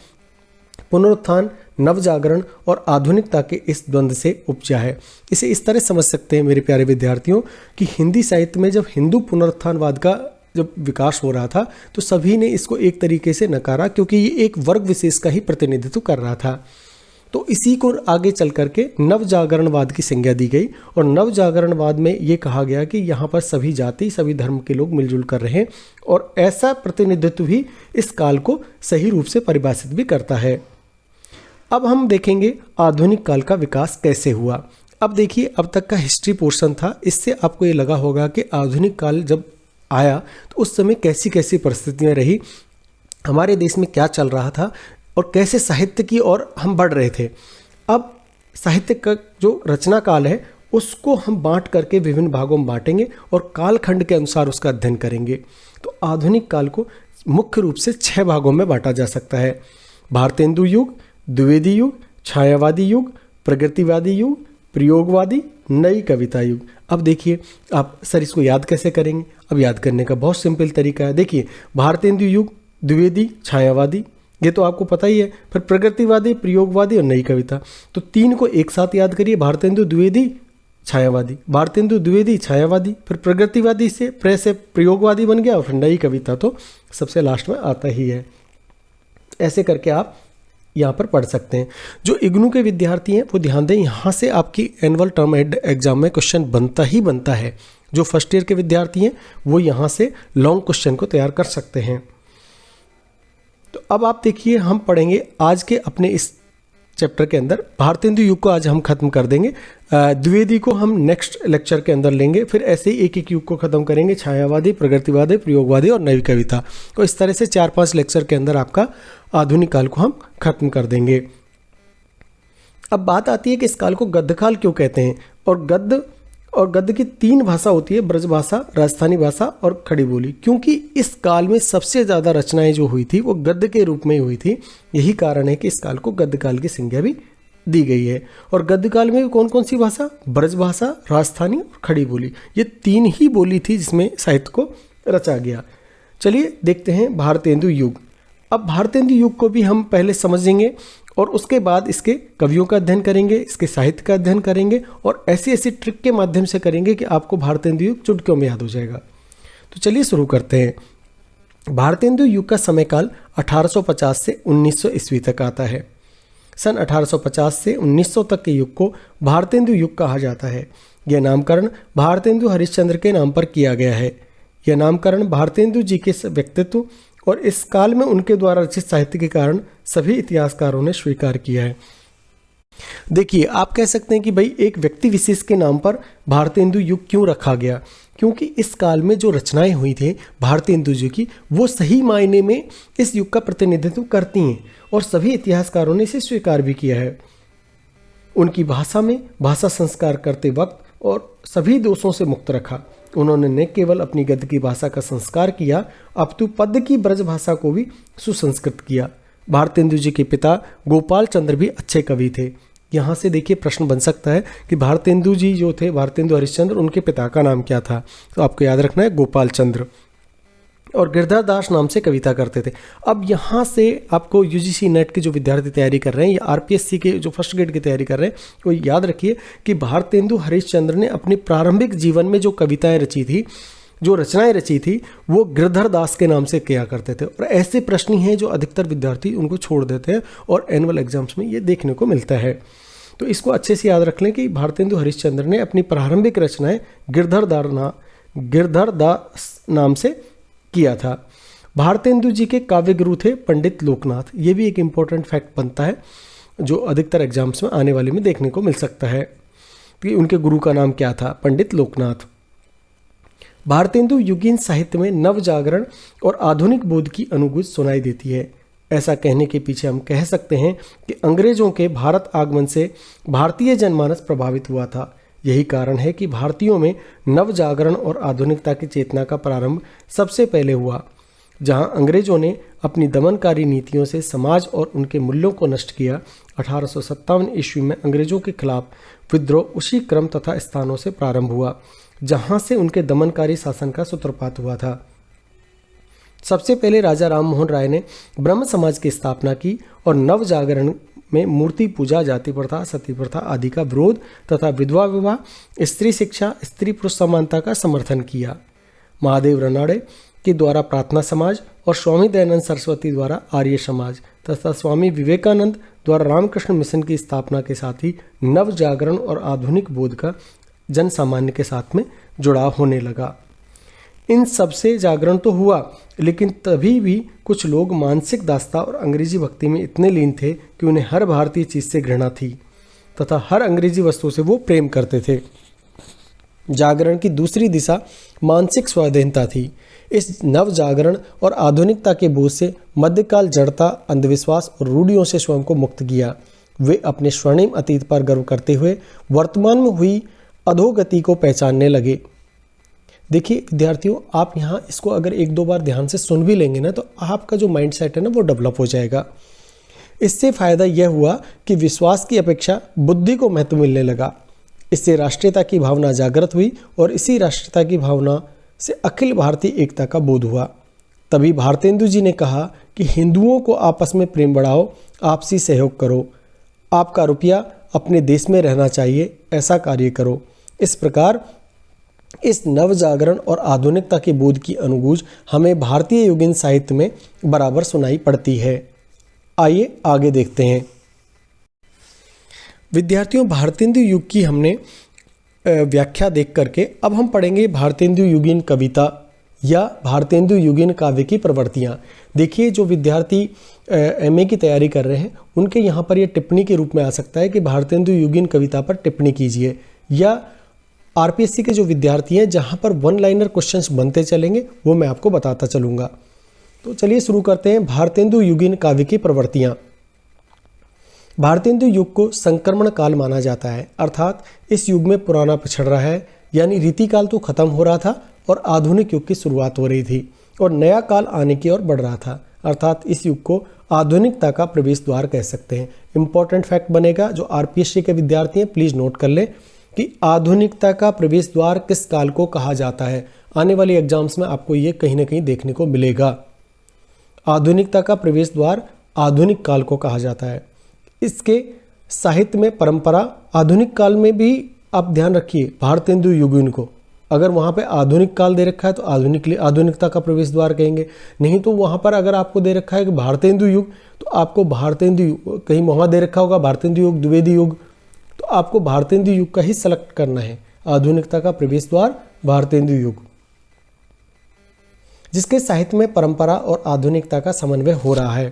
पुनरुत्थान, नवजागरण और आधुनिकता के इस द्वंद्व से उपजा है। इसे इस तरह समझ सकते हैं मेरे प्यारे विद्यार्थियों कि हिंदी साहित्य में जब हिंदू पुनरुत्थानवाद का जब विकास हो रहा था तो सभी ने इसको एक तरीके से नकारा, क्योंकि ये एक वर्ग विशेष का ही प्रतिनिधित्व कर रहा था। तो इसी को आगे चल करके नवजागरणवाद की संज्ञा दी गई, और नवजागरणवाद में ये कहा गया कि यहाँ पर सभी जाति, सभी धर्म के लोग मिलजुल कर रहे हैं, और ऐसा प्रतिनिधित्व भी इस काल को सही रूप से परिभाषित भी करता है। अब हम देखेंगे आधुनिक काल का विकास कैसे हुआ। अब देखिए, अब तक का हिस्ट्री पोर्शन था, इससे आपको ये लगा होगा कि आधुनिक काल जब आया तो उस समय कैसी कैसी परिस्थितियाँ रही, हमारे देश में क्या चल रहा था और कैसे साहित्य की ओर हम बढ़ रहे थे। अब साहित्य का जो रचना काल है उसको हम बांट करके विभिन्न भागों में बांटेंगे और कालखंड के अनुसार उसका अध्ययन करेंगे। तो आधुनिक काल को मुख्य रूप से 6 भागों में बांटा जा सकता है: भारतेंदु युग, द्विवेदी युग, छायावादी युग, प्रगतिवादी युग, प्रयोगवादी, नई कविता युग। अब देखिए, आप सर इसको याद कैसे करेंगे? अब याद करने का बहुत सिंपल तरीका है। देखिए, भारतेंदु युग, द्विवेदी, छायावादी, ये तो आपको पता ही है। फिर प्रगतिवादी, प्रयोगवादी और नई कविता, तो 3 को एक साथ याद करिए: भारतेंदु, द्विवेदी, छायावादी, भारतेंदु, द्विवेदी, छायावादी, फिर प्रगतिवादी से प्रयोगवादी बन गया, और फिर नई कविता तो सबसे लास्ट में आता ही है। ऐसे करके आप यहाँ पर पढ़ सकते हैं। जो इग्नू के विद्यार्थी हैं वो ध्यान दें, यहाँ से आपकी एनुअल टर्म एग्जाम में क्वेश्चन बनता ही बनता है। जो फर्स्ट ईयर के विद्यार्थी हैं वो यहाँ से लॉन्ग क्वेश्चन को तैयार कर सकते हैं। तो अब आप देखिए, हम पढ़ेंगे आज के अपने इस चैप्टर के अंदर भारतेंदु युग को आज हम खत्म कर देंगे। द्विवेदी को हम नेक्स्ट लेक्चर के अंदर लेंगे, फिर ऐसे ही एक एक युग को खत्म करेंगे: छायावादी, प्रगतिवादी, प्रयोगवादी और नई कविता। तो इस तरह से 4-5 लेक्चर के अंदर आपका आधुनिक काल को हम खत्म कर देंगे। अब बात आती है कि इस काल को गद्यकाल क्यों कहते हैं। और गद्य की 3 भाषा होती है: ब्रज भाषा, राजस्थानी भाषा और खड़ी बोली। क्योंकि इस काल में सबसे ज़्यादा रचनाएं जो हुई थी वो गद्य के रूप में हुई थी, यही कारण है कि इस काल को गद्यकाल की संज्ञा भी दी गई है। और गद्यकाल में कौन कौन सी भाषा? ब्रज भाषा, राजस्थानी और खड़ी बोली, ये 3 ही बोली थी जिसमें साहित्य को रचा गया। चलिए देखते हैं भारतेंदु युग। अब भारतेंदु युग को भी हम पहले समझेंगे और उसके बाद इसके कवियों का अध्ययन करेंगे, इसके साहित्य का अध्ययन करेंगे, और ऐसी ऐसी ट्रिक के माध्यम से करेंगे कि आपको भारतेंदु युग चुटकियों में याद हो जाएगा। तो चलिए शुरू करते हैं। भारतेंदु युग का समय काल 1850 से 1900 ईस्वी तक आता है। सन 1850 से 1900 तक के युग को भारतेंदु युग कहा जाता है। यह नामकरण भारतेंदु हरिश्चंद्र के नाम पर किया गया है। यह नामकरण भारतेंदु जी के व्यक्तित्व और इस काल में उनके द्वारा रचित साहित्य के कारण सभी इतिहासकारों ने स्वीकार किया है। देखिए, आप कह सकते हैं कि भाई एक व्यक्ति विशेष के नाम पर भारतेंदु युग क्यों रखा गया? क्योंकि इस काल में जो रचनाएं हुई थी भारतेंदु जी की, वो सही मायने में इस युग का प्रतिनिधित्व करती हैं और सभी इतिहासकारों ने इसे स्वीकार भी किया है। उनकी भाषा में भाषा संस्कार करते वक्त और सभी दोषों से मुक्त रखा। उन्होंने न केवल अपनी गद्य की भाषा का संस्कार किया, अपितु पद्य की ब्रज भाषा को भी सुसंस्कृत किया। भारतेंदु जी के पिता गोपाल चंद्र भी अच्छे कवि थे। यहाँ से देखिए प्रश्न बन सकता है कि भारतेंदु जी जो थे, भारतेंदु हरिश्चंद्र, उनके पिता का नाम क्या था? तो आपको याद रखना है गोपाल चंद्र, और गिरधर दास नाम से कविता करते थे। अब यहाँ से आपको यूजीसी नेट के जो विद्यार्थी तैयारी कर रहे हैं या आरपीएससी के जो फर्स्ट ग्रेड की तैयारी कर रहे हैं, वो याद रखिए कि भारतेंदु हरिश्चंद्र ने अपने प्रारंभिक जीवन में जो कविताएं रची थी, जो रचनाएं रची थी, वो गिरधर दास के नाम से किया करते थे। और ऐसे प्रश्न हैं जो अधिकतर विद्यार्थी उनको छोड़ देते हैं और एनुअल एग्जाम्स में ये देखने को मिलता है। तो इसको अच्छे से याद रख लें कि भारतेंदु हरिश्चंद्र ने अपनी प्रारंभिक रचनाएं गिरधर दास नाम से किया था। भारतेंदु जी के काव्य गुरु थे पंडित लोकनाथ। ये भी एक इम्पोर्टेंट फैक्ट बनता है जो अधिकतर एग्जाम्स में आने वाले में देखने को मिल सकता है कि उनके गुरु का नाम क्या था, पंडित लोकनाथ। भारतेंदु युगीन साहित्य में नव जागरण और आधुनिक बोध की अनुभूति सुनाई देती है। ऐसा कहने के पीछे हम कह सकते हैं कि अंग्रेजों के भारत आगमन से भारतीय जनमानस प्रभावित हुआ था। यही कारण है कि भारतीयों में नव जागरण और आधुनिकता की चेतना का प्रारंभ सबसे पहले हुआ। जहां अंग्रेजों ने अपनी दमनकारी नीतियों से समाज और उनके मूल्यों को नष्ट किया, 1857 ईस्वी में अंग्रेजों के खिलाफ विद्रोह उसी क्रम तथा स्थानों से प्रारंभ हुआ जहां से उनके दमनकारी शासन का सूत्रपात हुआ था। सबसे पहले राजा राम मोहन राय ने ब्रह्म समाज की स्थापना की और नव जागरण में मूर्ति पूजा, जाति प्रथा, सती प्रथा आदि का विरोध तथा विधवा विवाह, स्त्री शिक्षा, स्त्री पुरुष समानता का समर्थन किया। महादेव रनाड़े के द्वारा प्रार्थना समाज और स्वामी दयानंद सरस्वती द्वारा आर्य समाज तथा स्वामी विवेकानंद द्वारा रामकृष्ण मिशन की स्थापना के साथ ही नव जागरण और आधुनिक बोध का जन सामान्य के साथ में जुड़ाव होने लगा। इन सबसे जागरण तो हुआ, लेकिन तभी भी कुछ लोग मानसिक दास्ता और अंग्रेजी भक्ति में इतने लीन थे कि उन्हें हर भारतीय चीज़ से घृणा थी तथा हर अंग्रेजी वस्तु से वो प्रेम करते थे। जागरण की दूसरी दिशा मानसिक स्वाधीनता थी। इस नव जागरण और आधुनिकता के बोझ से मध्यकाल जड़ता, अंधविश्वास और रूढ़ियों से स्वयं को मुक्त किया। वे अपने स्वर्णिम अतीत पर गर्व करते हुए वर्तमान में हुई अधोगति को पहचानने लगे। देखिए विद्यार्थियों, आप यहाँ इसको अगर एक दो बार ध्यान से सुन भी लेंगे ना, तो आपका जो माइंड सेट है ना, वो डेवलप हो जाएगा। इससे फायदा यह हुआ कि विश्वास की अपेक्षा बुद्धि को महत्व मिलने लगा। इससे राष्ट्रीयता की भावना जागृत हुई और इसी राष्ट्रीयता की भावना से अखिल भारतीय एकता का बोध हुआ। तभी भारतेंदु जी ने कहा कि हिंदुओं को आपस में प्रेम बढ़ाओ, आपसी सहयोग करो, आपका रुपया अपने देश में रहना चाहिए, ऐसा कार्य करो। इस प्रकार इस नव जागरण और आधुनिकता के बोध की अनुगूंज हमें भारतीय युगीन साहित्य में बराबर सुनाई पड़ती है। आइए आगे देखते हैं। विद्यार्थियों, भारतेंदु युग की हमने व्याख्या देख करके अब हम पढ़ेंगे भारतेंदु युगीन कविता या भारतेंदु युगीन काव्य की प्रवृत्तियाँ। देखिए, जो विद्यार्थी एमए की तैयारी कर रहे हैं उनके यहाँ पर यह टिप्पणी के रूप में आ सकता है कि भारतेंदु युगीन कविता पर टिप्पणी कीजिए, या आरपीएससी के जो विद्यार्थी हैं जहाँ पर वन लाइनर क्वेश्चंस बनते चलेंगे वो मैं आपको बताता चलूँगा। तो चलिए शुरू करते हैं। भारतेंदु युगीन काव्य की प्रवृत्तियाँ। भारतेंदु युग को संक्रमण काल माना जाता है, अर्थात इस युग में पुराना पिछड़ रहा है, यानी रीतिकाल तो खत्म हो रहा था और आधुनिक युग की शुरुआत हो रही थी और नया काल आने की ओर बढ़ रहा था, अर्थात इस युग को आधुनिकता का प्रवेश द्वार कह सकते हैं। इंपॉर्टेंट फैक्ट बनेगा, जो आरपीएससी के विद्यार्थी हैं प्लीज़ नोट कर लें कि आधुनिकता का प्रवेश द्वार किस काल को कहा जाता है। आने वाले एग्जाम्स में आपको ये कहीं ना कहीं देखने को मिलेगा। आधुनिकता का प्रवेश द्वार आधुनिक काल को कहा जाता है। इसके साहित्य में परंपरा, आधुनिक काल में भी आप ध्यान रखिए भारतेंदु युगीन को, अगर वहाँ पे आधुनिक काल दे रखा है तो आधुनिकता का प्रवेश द्वार कहेंगे, नहीं तो वहाँ पर अगर आपको दे रखा है कि भारतेंदु युग तो आपको भारतेंदु युग, कहीं वहाँ दे रखा होगा भारतेंदु युग, द्विवेदी युग, तो आपको भारतेंदु युग का ही सेलेक्ट करना है। आधुनिकता का प्रवेश द्वार भारतेंदु युग, जिसके साहित्य में परंपरा और आधुनिकता का समन्वय हो रहा है,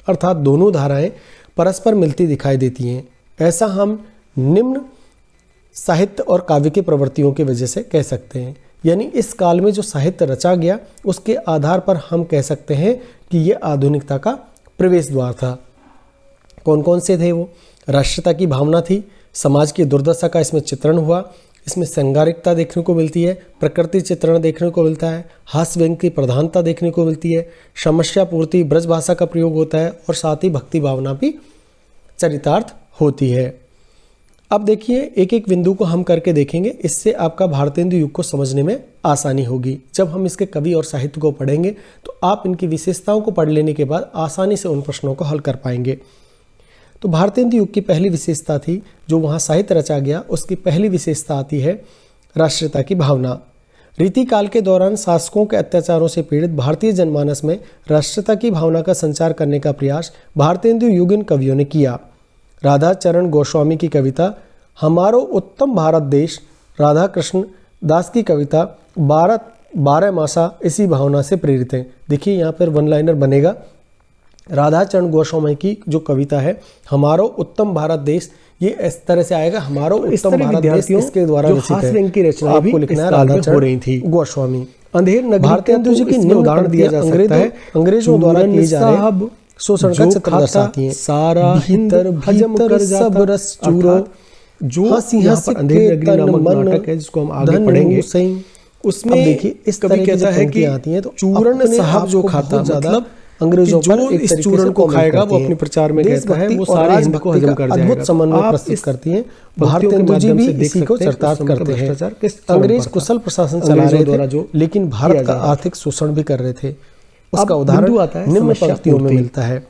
अर्थात दोनों धाराएं परस्पर मिलती दिखाई देती हैं। ऐसा हम निम्न साहित्य और काव्य की प्रवृत्तियों की वजह से कह सकते हैं। यानी इस काल में जो साहित्य रचा गया उसके आधार पर हम कह सकते हैं कि ये आधुनिकता का प्रवेश द्वार था। कौन कौन से थे वो? राष्ट्रीयता की भावना थी, समाज की दुर्दशा का इसमें चित्रण हुआ, इसमें श्रृंगारिकता देखने को मिलती है, प्रकृति चित्रण देखने को मिलता है, हास्य व्यंग की प्रधानता देखने को मिलती है, समस्या पूर्ति ब्रज भाषा का प्रयोग होता है और साथ ही भक्ति भावना भी चरितार्थ होती है। अब देखिए एक एक बिंदु को हम करके देखेंगे, इससे आपका भारतेंदु युग को समझने में आसानी होगी। जब हम इसके कवि और साहित्य को पढ़ेंगे तो आप इनकी विशेषताओं को पढ़ लेने के बाद आसानी से उन प्रश्नों को हल कर पाएंगे। तो भारतेंदु युग की पहली विशेषता थी, जो वहाँ साहित्य रचा गया, उसकी पहली विशेषता आती है राष्ट्रीयता की भावना। रीतिकाल के दौरान शासकों के अत्याचारों से पीड़ित भारतीय जनमानस में राष्ट्रीयता की भावना का संचार करने का प्रयास भारतेंदु युगीन कवियों ने किया। राधा चरण गोस्वामी की कविता हमारो उत्तम भारत देश, राधा कृष्ण दास की कविता बारह मासा इसी भावना से प्रेरित हैं। देखिए यहाँ पर वन लाइनर बनेगा। राधा चरण गोस्वामी की जो कविता है हमारो उत्तम भारत देश, ये इस तरह से आएगा, हमारो उत्तम भारत देश इसके द्वारा रचित है। की रचना आपको लिखना है राधा चरण हो रही थी गोस्वामी। अंधेर नगरी भारतेंदु जी की उदाहरण दिया जा सकता है। अंग्रेजों द्वारा किए जा रहे शोषण का चित्र दर्शाती है। सारा भीतर भीतर सब रस चूरो, जो हंसी अंधेर नगरी नामक नाटक है जिसको हम आगे पढ़ेंगे, उसमें देखिए इस तरह कहता है कि आती है तो चूरण साहब जो खाता, मतलब अंग्रेजों पर एक चूरण को खाएगा, वो अपने प्रचार में कहता है, वो सारे हिंद को हजम कर जाएगा। अद्भुत समन्वय प्रस्तुत करती हैं। भारतेंदु जी भी इसी को चरितार्थ करते हैं। अंग्रेज कुशल प्रशासन चला रहे थे, लेकिन भारत का आर्थिक शोषण भी कर रहे थे। उसका उदाहरण निम्न पंक्तियों में मिलता है।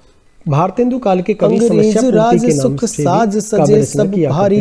भारतेंदु काल के कवि समस्या पूर्ति के नाम से साज सजे सब भारी,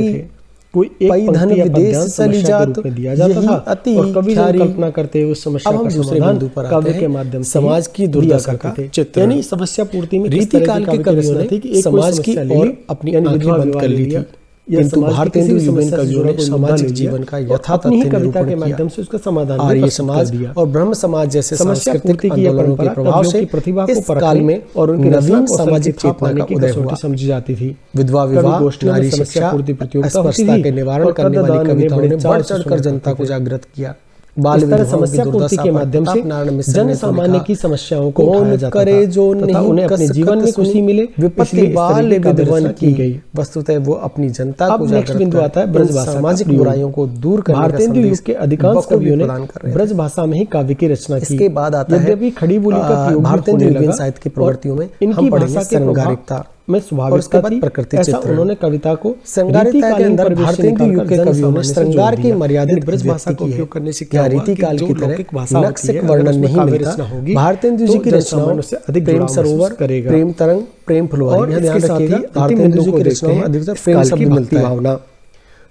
कोई एक धन विदेश चली जात दिया जाता था और कवि कल्पना करते हुए समस्या का समाधान काव्य के माध्यम से समाज की दुर्दशा का चित्र, यानी समस्या पूर्ति में रीति काल के कवियों ने थी कि समाज की और अपनी आंखें बंद कर ली थी, किंतु भारतेंदु युगीन कवियों ने सामाजिक जीवन का यथातथ्य कविता के माध्यम से उसका समाधान आर्य समाज और ब्रह्म समाज जैसे सांस्कृतिक आंदोलनों के प्रभाव से प्रतिभा को परखने में और उनकी नवीन सामाजिक चेतना का उदय हुआ समझी जाती थी। विधवा विवाह, नारी शिक्षा, अस्पृश्यता के निवारण करने वाली कविताओं ने बढ़ चढ़कर जनता को जागृत किया। बाल समस्या पूर्ति के माध्यम से जन सामान्य की समस्याओं को उठाया जाता था तथा उन्हें अपने जीवन में खुशी मिले, विपत्ति बाल विद्वन की गई। वस्तुतः वो अपनी जनता को नेक्स्ट बिंदु आता है ब्रज भाषा, सामाजिक बुराइयों को दूर करने का भारतेंदु युग के अधिकांश कवियों ने ब्रज भाषा में ही काव्य की रचना की। इसके बाद आता है यद्यपि खड़ी बोली का प्रयोग भारतेंदु युगीन साहित्य की प्रवृत्तियों में इनकी भाषा के श्रृंगारिकता में स्वाभाविकता थी, प्रकृति चित्र उन्होंने कविता को श्रृंगारिकता के अंदर भारतेंदु युग के कवियों ने श्रृंगार की मर्यादित ब्रज भाषा का उपयोग करने से क्या रीति काल की तरह नक्सिक वर्णन नहीं मिलता। भारतेंदु जी की रचनाओं से अधिक प्रेम सरोवर, प्रेम तरंग, प्रेम फुलवारी, यह ध्यान रखिएगा। भारतेंदु जी की रचनाओं में अधिकतर प्रेम शब्द मिलता है। भावना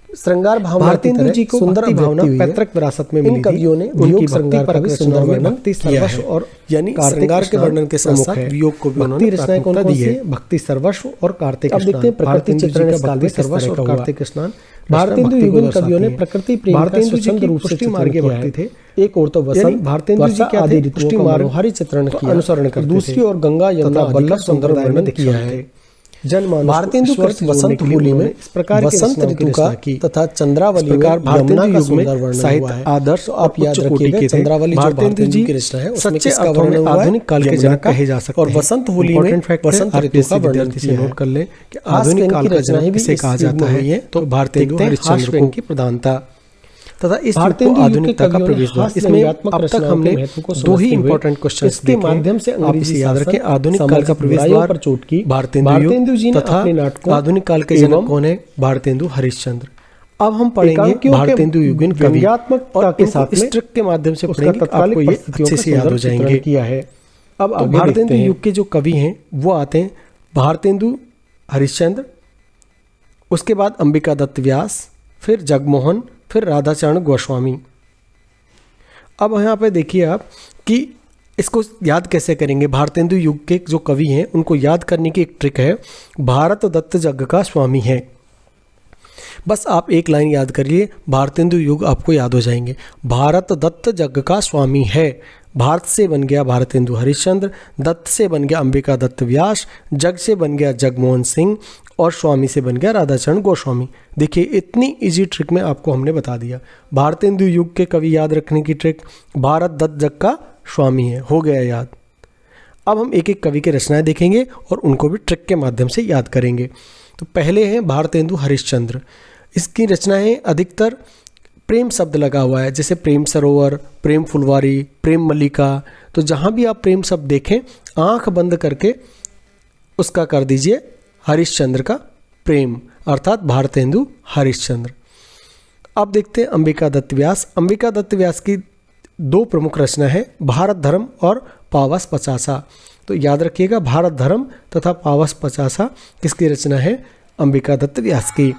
श्रृंगार भावना भारतेंदु जी को सुंदर भावना पैतृक विरासत में मिली। कवियों ने वियोग श्रृंगार का भी सुंदर वर्णन सर्वस्व और यानी श्रृंगार के वर्णन के साथ साथ वियोग को भी उन्होंने रचनाएं कौन दी है, भक्ति सर्वस्व और कार्तिक स्नान। अब देखते हैं प्रकृति चित्रण का काव्य सर्वस्व और कार्तिक स्नान। भारतेंदु युगीन कवियों ने प्रकृति प्रेम का स्वच्छंद रूप से मार्ग भक्ति थे। एक और तो वसंत भारतेंदु जी के आदि ऋतुओं का मनोहारी चित्रण का अनुसरण करते थे। दूसरी ओर गंगा यमुना बल्लभ सुंदर वर्णन किया है। भारतेंदु वसंत होली में इस प्रकार वसंत ऋतु का तथा चंद्रावली प्रकार भारतेंदु युग में साहित्य आदर्श आप याद रखिएगा। चंद्रावली जो भारतेंदु जी की रचना है उसमें किसका वर्णन आधुनिक काल के जनक कहे जा सकते हैं। और वसंत होली में वसंत ऋतु का वर्णन किया है। नोट कर ले कि आधुनिक काल का जनक किसे कहा जाता है, तो भारतेंदु हरिश्चंद्र की प्रधानता तथा इस आधुनिकता का प्रवेश द्वार। इसमें अब तक हमने दो ही इंपॉर्टेंट क्वेश्चन इसके माध्यम से अंग्रेजी याद रखें। आधुनिक काल का प्रवेश द्वार पर चोट की भारतेंदु जी तथा आधुनिक काल के जनक कौन है, भारतेंदु हरिश्चंद्र। अब हम पढ़ेंगे भारतेंदु युगीन कवियात्मकता के साथ में ट्रिक के माध्यम से पढ़ेंगे, आपको ये अच्छे से याद हो जाएंगे किया है। अब भारतेंदु युग के जो कवि हैं वो आते हैं भारतेंदु हरिश्चंद्र, उसके बाद अंबिका दत्त व्यास, फिर जगमोहन, फिर राधाचरण गोस्वामी। अब यहाँ पे देखिए आप कि इसको याद कैसे करेंगे। भारतेंदु युग के जो कवि हैं उनको याद करने की एक ट्रिक है, भारत दत्त जग का स्वामी है। बस आप एक लाइन याद करिए, भारतेंदु युग आपको याद हो जाएंगे। भारत दत्त जग का स्वामी है। भारत से बन गया भारतेंदु हरिश्चंद्र, दत्त से बन गया अंबिका दत्त व्यास, जग से बन गया जगमोहन सिंह और स्वामी से बन गया राधाचरण गोस्वामी। देखिए इतनी इजी ट्रिक में आपको हमने बता दिया। भारतेंदु युग के कवि याद रखने की ट्रिक, भारत दत्त जग का स्वामी है, हो गया याद। अब हम एक एक कवि की रचनाएं देखेंगे और उनको भी ट्रिक के माध्यम से याद करेंगे। तो पहले हैं भारतेंदु हरिश्चंद्र। इसकी रचनाएं अधिकतर प्रेम शब्द लगा हुआ है, जैसे प्रेम सरोवर, प्रेम फुलवारी, प्रेम मल्लिका। तो जहाँ भी आप प्रेम शब्द देखें, आंख बंद करके उसका कर दीजिए हरिश्चंद्र का प्रेम, अर्थात भारतेंदु हरिश्चंद्र। अब देखते हैं अंबिका दत्त व्यास। अंबिका दत्त व्यास की दो प्रमुख रचना है, भारत धर्म और पावस पचासा। तो याद रखिएगा, भारत धर्म तथा पावस पचासा किसकी रचना है? अंबिका दत्त व्यास की।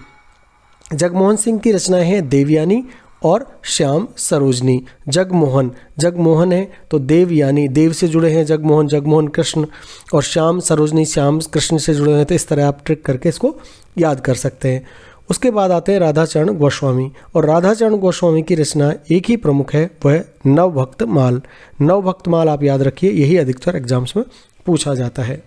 जगमोहन सिंह की रचनाएं हैं देवयानी और श्याम सरोजनी। जगमोहन है तो देवयानी, देव से जुड़े हैं जगमोहन कृष्ण, और श्याम सरोजनी श्याम कृष्ण से जुड़े हैं। तो इस तरह आप ट्रिक करके इसको याद कर सकते हैं। उसके बाद आते हैं राधाचरण गोस्वामी, और राधाचरण गोस्वामी की रचना एक ही प्रमुख है, वह है नवभक्तमाल। नवभक्तमाल आप याद रखिए, यही अधिकतर एग्जाम्स में पूछा जाता है।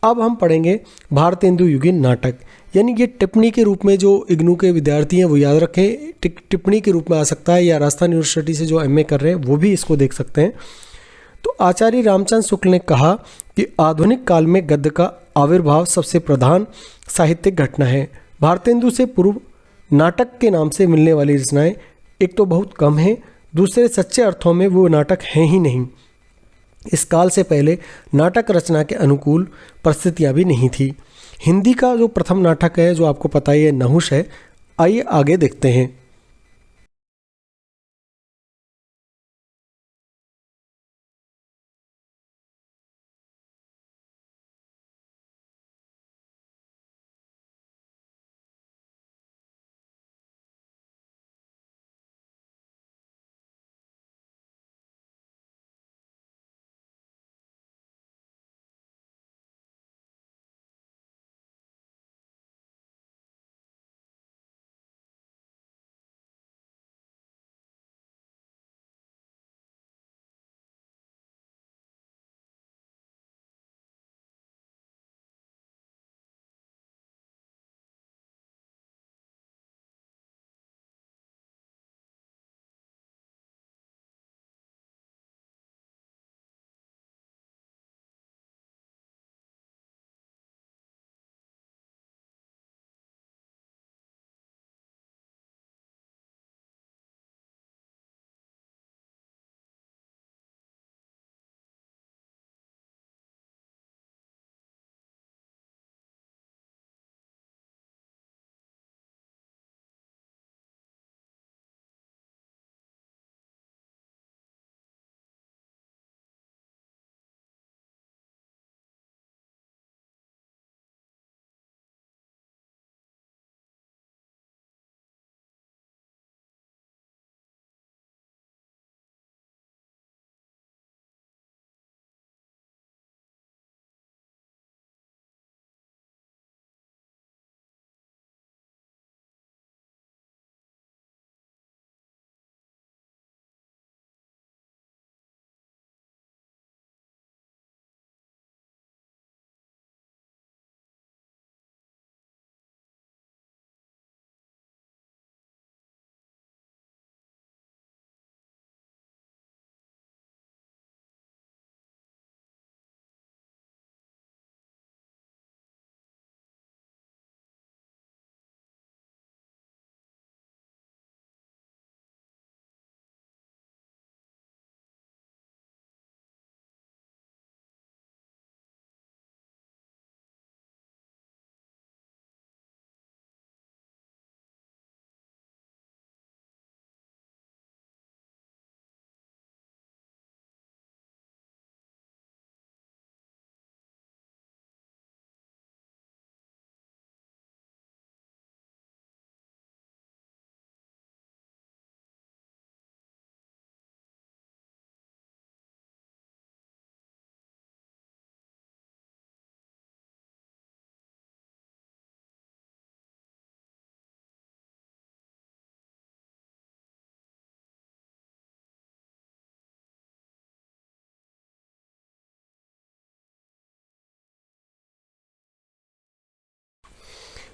अब हम पढ़ेंगे भारतेंदु युगीन नाटक, यानी ये टिप्पणी के रूप में जो इग्नू के विद्यार्थी हैं वो याद रखें, टिप्पणी के रूप में आ सकता है, या राजस्थान यूनिवर्सिटी से जो एमए कर रहे हैं वो भी इसको देख सकते हैं। तो आचार्य रामचंद्र शुक्ल ने कहा कि आधुनिक काल में गद्य का आविर्भाव सबसे प्रधान साहित्यिक घटना है। भारतेंदु से पूर्व नाटक के नाम से मिलने वाली रचनाएं एक तो बहुत कम हैं, दूसरे सच्चे अर्थों में वो नाटक हैं ही नहीं। इस काल से पहले नाटक रचना के अनुकूल परिस्थितियां भी नहीं थी। हिंदी का जो प्रथम नाटक है, जो आपको पता ही है, नहुष है। आइए आगे देखते हैं।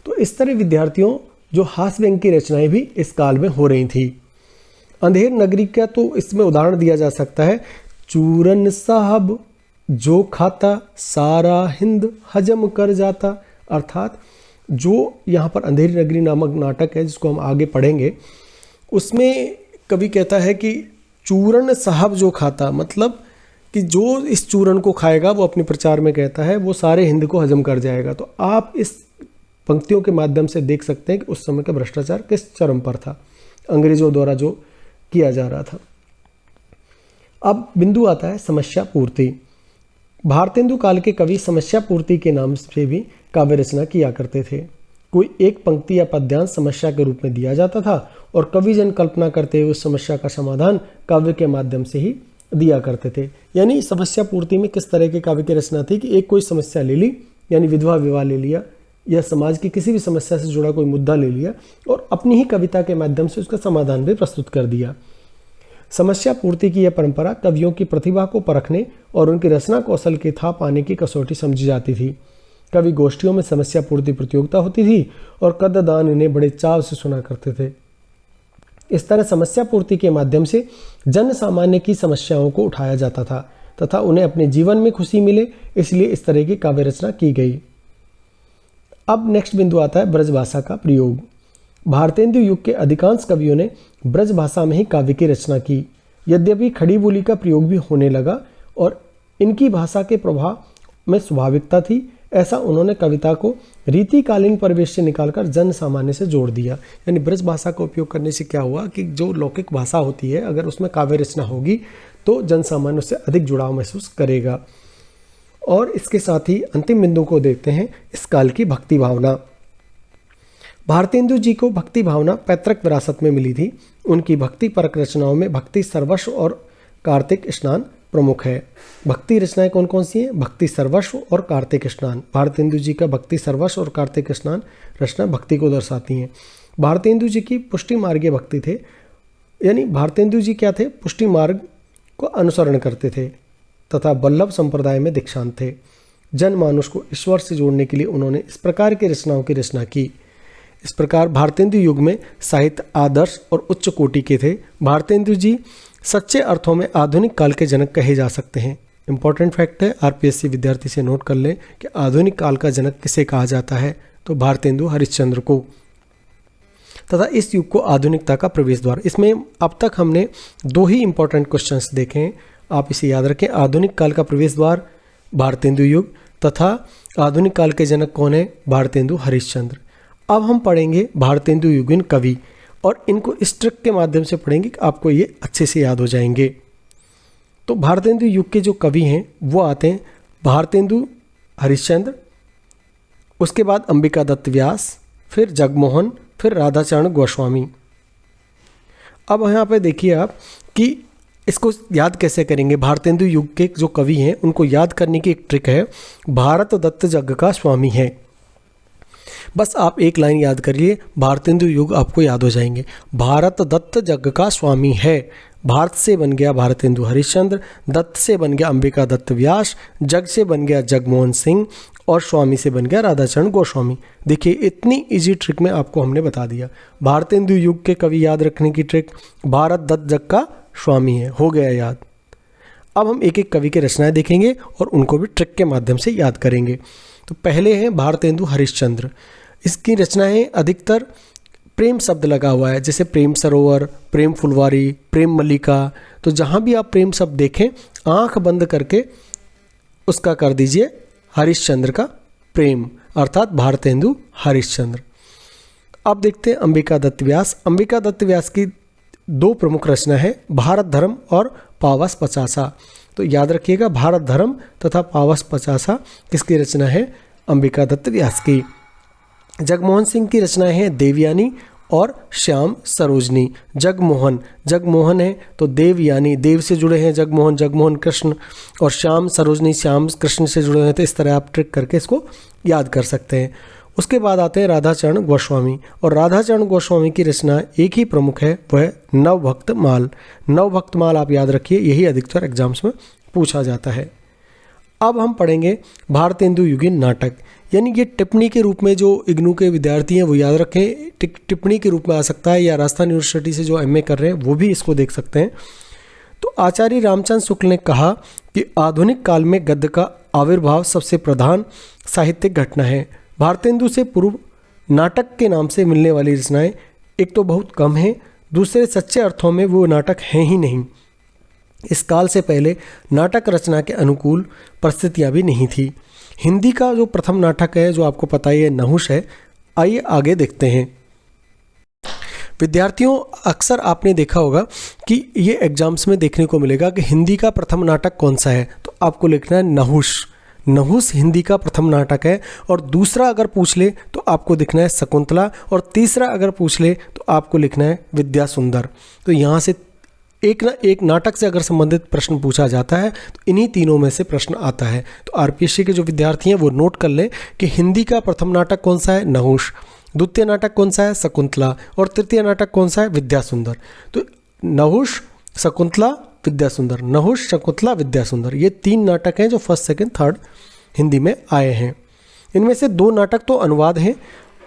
तो इस तरह विद्यार्थियों जो हास्य व्यंग की रचनाएं भी इस काल में हो रही थी। अंधेर नगरी का तो इसमें उदाहरण दिया जा सकता है, चूरन साहब जो खाता सारा हिंद हजम कर जाता। अर्थात जो यहाँ पर अंधेरी नगरी नामक नाटक है, जिसको हम आगे पढ़ेंगे, उसमें कवि कहता है कि चूरण साहब जो खाता, मतलब कि जो इस चूरण को खाएगा वो अपने प्रचार में कहता है वो सारे हिंद को हजम कर जाएगा। तो आप इस पंक्तियों के माध्यम से देख सकते हैं कि उस समय का भ्रष्टाचार किस चरम पर था, अंग्रेजों द्वारा जो किया जा रहा था। अब बिंदु आता है समस्या पूर्ति। भारतेंदु काल के कवि समस्या पूर्ति के नाम से भी काव्य रचना किया करते थे। कोई एक पंक्ति या पद्यांश समस्या के रूप में दिया जाता था और कविजन कल्पना करते हुए उस समस्या का समाधान काव्य के माध्यम से ही दिया करते थे। यानी समस्या पूर्ति में किस तरह के काव्य की रचना थी कि एक कोई समस्या ले ली, यानी विधवा विवाह ले लिया या समाज की किसी भी समस्या से जुड़ा कोई मुद्दा ले लिया और अपनी ही कविता के माध्यम से उसका समाधान भी प्रस्तुत कर दिया। समस्या पूर्ति की यह परंपरा कवियों की प्रतिभा को परखने और उनकी रचना कौशल की था पाने की कसौटी समझी जाती थी। कवि गोष्ठियों में समस्या पूर्ति प्रतियोगिता होती थी और कद्दान इन्हें बड़े चाव से सुना करते थे। इस तरह समस्या पूर्ति के माध्यम से जन सामान्य की समस्याओं को उठाया जाता था तथा उन्हें अपने जीवन में खुशी मिले, इसलिए इस तरह की काव्य रचना की गई। अब नेक्स्ट बिंदु आता है ब्रज भाषा का प्रयोग। भारतेंदु युग के अधिकांश कवियों ने ब्रज भाषा में ही काव्य की रचना की। यद्यपि खड़ी बोली का प्रयोग भी होने लगा और इनकी भाषा के प्रभाव में स्वाभाविकता थी, ऐसा उन्होंने कविता को रीतिकालीन परिवेश से निकालकर जन सामान्य से जोड़ दिया। यानी ब्रज भाषा का उपयोग करने से क्या हुआ कि जो लौकिक भाषा होती है अगर उसमें काव्य रचना होगी तो जन सामान्य उससे अधिक जुड़ाव महसूस करेगा। और इसके साथ ही अंतिम बिंदु को देखते हैं, इस काल की भक्ति भावना। भारतेंदु जी को भक्ति भावना पैतृक विरासत में मिली थी। उनकी भक्ति परक रचनाओं में भक्ति सर्वस्व और कार्तिक स्नान प्रमुख है। भक्ति रचनाएं कौन कौन सी हैं? भक्ति सर्वस्व और कार्तिक स्नान। भारतेंदु जी का भक्ति सर्वस्व और कार्तिक स्नान रचना भक्ति को दर्शाती हैं। भारतेंदु जी की पुष्टि मार्गीय भक्ति थे, यानी भारतेंदु जी क्या थे? पुष्टि मार्ग को अनुसरण करते थे तथा वल्लभ संप्रदाय में दीक्षांत थे। जनमानुष को ईश्वर से जोड़ने के लिए उन्होंने इस प्रकार की रचनाओं की रचना की। इस प्रकार भारतेंदु युग में साहित्य आदर्श और उच्च कोटि के थे। भारतेंदु जी सच्चे अर्थों में आधुनिक काल के जनक कहे जा सकते हैं। इंपॉर्टेंट फैक्ट है, आरपीएससी विद्यार्थी से नोट कर लें कि आधुनिक काल का जनक किसे कहा जाता है, तो भारतेंदु हरिश्चंद्र को, तथा इस युग को आधुनिकता का प्रवेश द्वार। इसमें अब तक हमने दो ही इंपॉर्टेंट क्वेश्चंस देखे हैं, आप इसे याद रखें। आधुनिक काल का प्रवेश द्वार भारतेंदु युग तथा आधुनिक काल के जनक कौन है? भारतेंदु हरिश्चंद्र। अब हम पढ़ेंगे भारतेंदु युगीन कवि और इनको इस ट्रिक के माध्यम से पढ़ेंगे कि आपको ये अच्छे से याद हो जाएंगे। तो भारतेंदु युग के जो कवि हैं वो आते हैं भारतेंदु हरिश्चंद्र, उसके बाद अंबिका दत्त व्यास, फिर जगमोहन, फिर राधाचरण गोस्वामी। अब यहाँ पे देखिए आप कि इसको याद कैसे करेंगे। भारतेंदु युग के जो कवि हैं उनको याद करने की एक ट्रिक है, भारत दत्त जग का स्वामी है। बस आप एक लाइन याद करिए, भारतेंदु युग आपको याद हो जाएंगे। भारत दत्त जग का स्वामी है। भारत से बन गया भारतेंदु हरिश्चंद्र, दत्त से बन गया अंबिका दत्त व्यास, जग से बन गया जगमोहन सिंह और स्वामी से बन गया राधाचरण गोस्वामी। देखिए इतनी इजी ट्रिक में आपको हमने बता दिया। भारतेंदु युग के कवि याद रखने की ट्रिक, भारत दत्त जग का स्वामी है, हो गया याद। अब हम एक एक कवि की रचनाएं देखेंगे और उनको भी ट्रिक के माध्यम से याद करेंगे। तो पहले हैं भारतेंदु हरिश्चंद्र। इसकी रचनाएं अधिकतर प्रेम शब्द लगा हुआ है, जैसे प्रेम सरोवर, प्रेम फुलवारी, प्रेम मल्लिका। तो जहाँ भी आप प्रेम शब्द देखें आंख बंद करके उसका कर दीजिए हरिश्चंद्र का प्रेम, अर्थात भारतेंदु हरिश्चंद्र। अब देखते हैं अंबिका दत्त व्यास। अंबिका दत्त व्यास की दो प्रमुख रचना है, भारत धर्म और पावस पचासा। तो याद रखिएगा भारत धर्म तथा पावस पचासा किसकी रचना है? अंबिका दत्त व्यास की। जगमोहन सिंह की रचनाएं हैं देवयानी और श्याम सरोजनी। जगमोहन है तो देवयानी, देव से जुड़े हैं जगमोहन, जगमोहन कृष्ण, और श्याम सरोजनी, श्याम कृष्ण से जुड़े हैं। तो इस तरह आप ट्रिक करके इसको याद कर सकते हैं। उसके बाद आते हैं राधाचरण गोस्वामी, और राधाचरण गोस्वामी की रचना एक ही प्रमुख है, वह है नवभक्तमाल। नवभक्तमाल आप याद रखिए, यही अधिकतर एग्जाम्स में पूछा जाता है। अब हम पढ़ेंगे भारतेंदु युगीन नाटक, यानी ये टिप्पणी के रूप में जो इग्नू के विद्यार्थी हैं वो याद रखें, टिप्पणी के रूप में आ सकता है, या राजस्थान यूनिवर्सिटी से जो एमए कर रहे हैं वो भी इसको देख सकते हैं। तो आचार्य रामचंद्र शुक्ल ने कहा कि आधुनिक काल में गद्य का आविर्भाव सबसे प्रधान साहित्यिक घटना है। भारतेंदु से पूर्व नाटक के नाम से मिलने वाली रचनाएं एक तो बहुत कम हैं, दूसरे सच्चे अर्थों में वो नाटक हैं ही नहीं। इस काल से पहले नाटक रचना के अनुकूल परिस्थितियाँ भी नहीं थी। हिंदी का जो प्रथम नाटक है, जो आपको पता ही है, नहुष है। आइए आगे देखते हैं। विद्यार्थियों, अक्सर आपने देखा होगा कि ये एग्जाम्स में देखने को मिलेगा कि हिंदी का प्रथम नाटक कौन सा है, तो आपको लिखना है नहुष। नहुष हिंदी का प्रथम नाटक है। और दूसरा अगर पूछ ले तो आपको लिखना है शकुंतला, और तीसरा अगर पूछ ले तो आपको लिखना है विद्या सुंदर। तो यहाँ से एक नाटक से अगर संबंधित प्रश्न पूछा जाता है तो इन्हीं तीनों में से प्रश्न आता है। तो आरपीएससी के जो विद्यार्थी हैं वो नोट कर लें कि हिंदी का प्रथम नाटक कौन सा है, नहुष। द्वितीय नाटक कौन सा है, शकुंतला। और तृतीय नाटक कौन सा है, विद्या सुंदर। तो नहुष, शकुंतला, विद्या सुंदर, नहुष, शकुंतला, विद्या सुंदर, ये 3 नाटक हैं जो फर्स्ट, सेकंड, थर्ड हिंदी में आए हैं। इनमें से 2 नाटक तो अनुवाद हैं,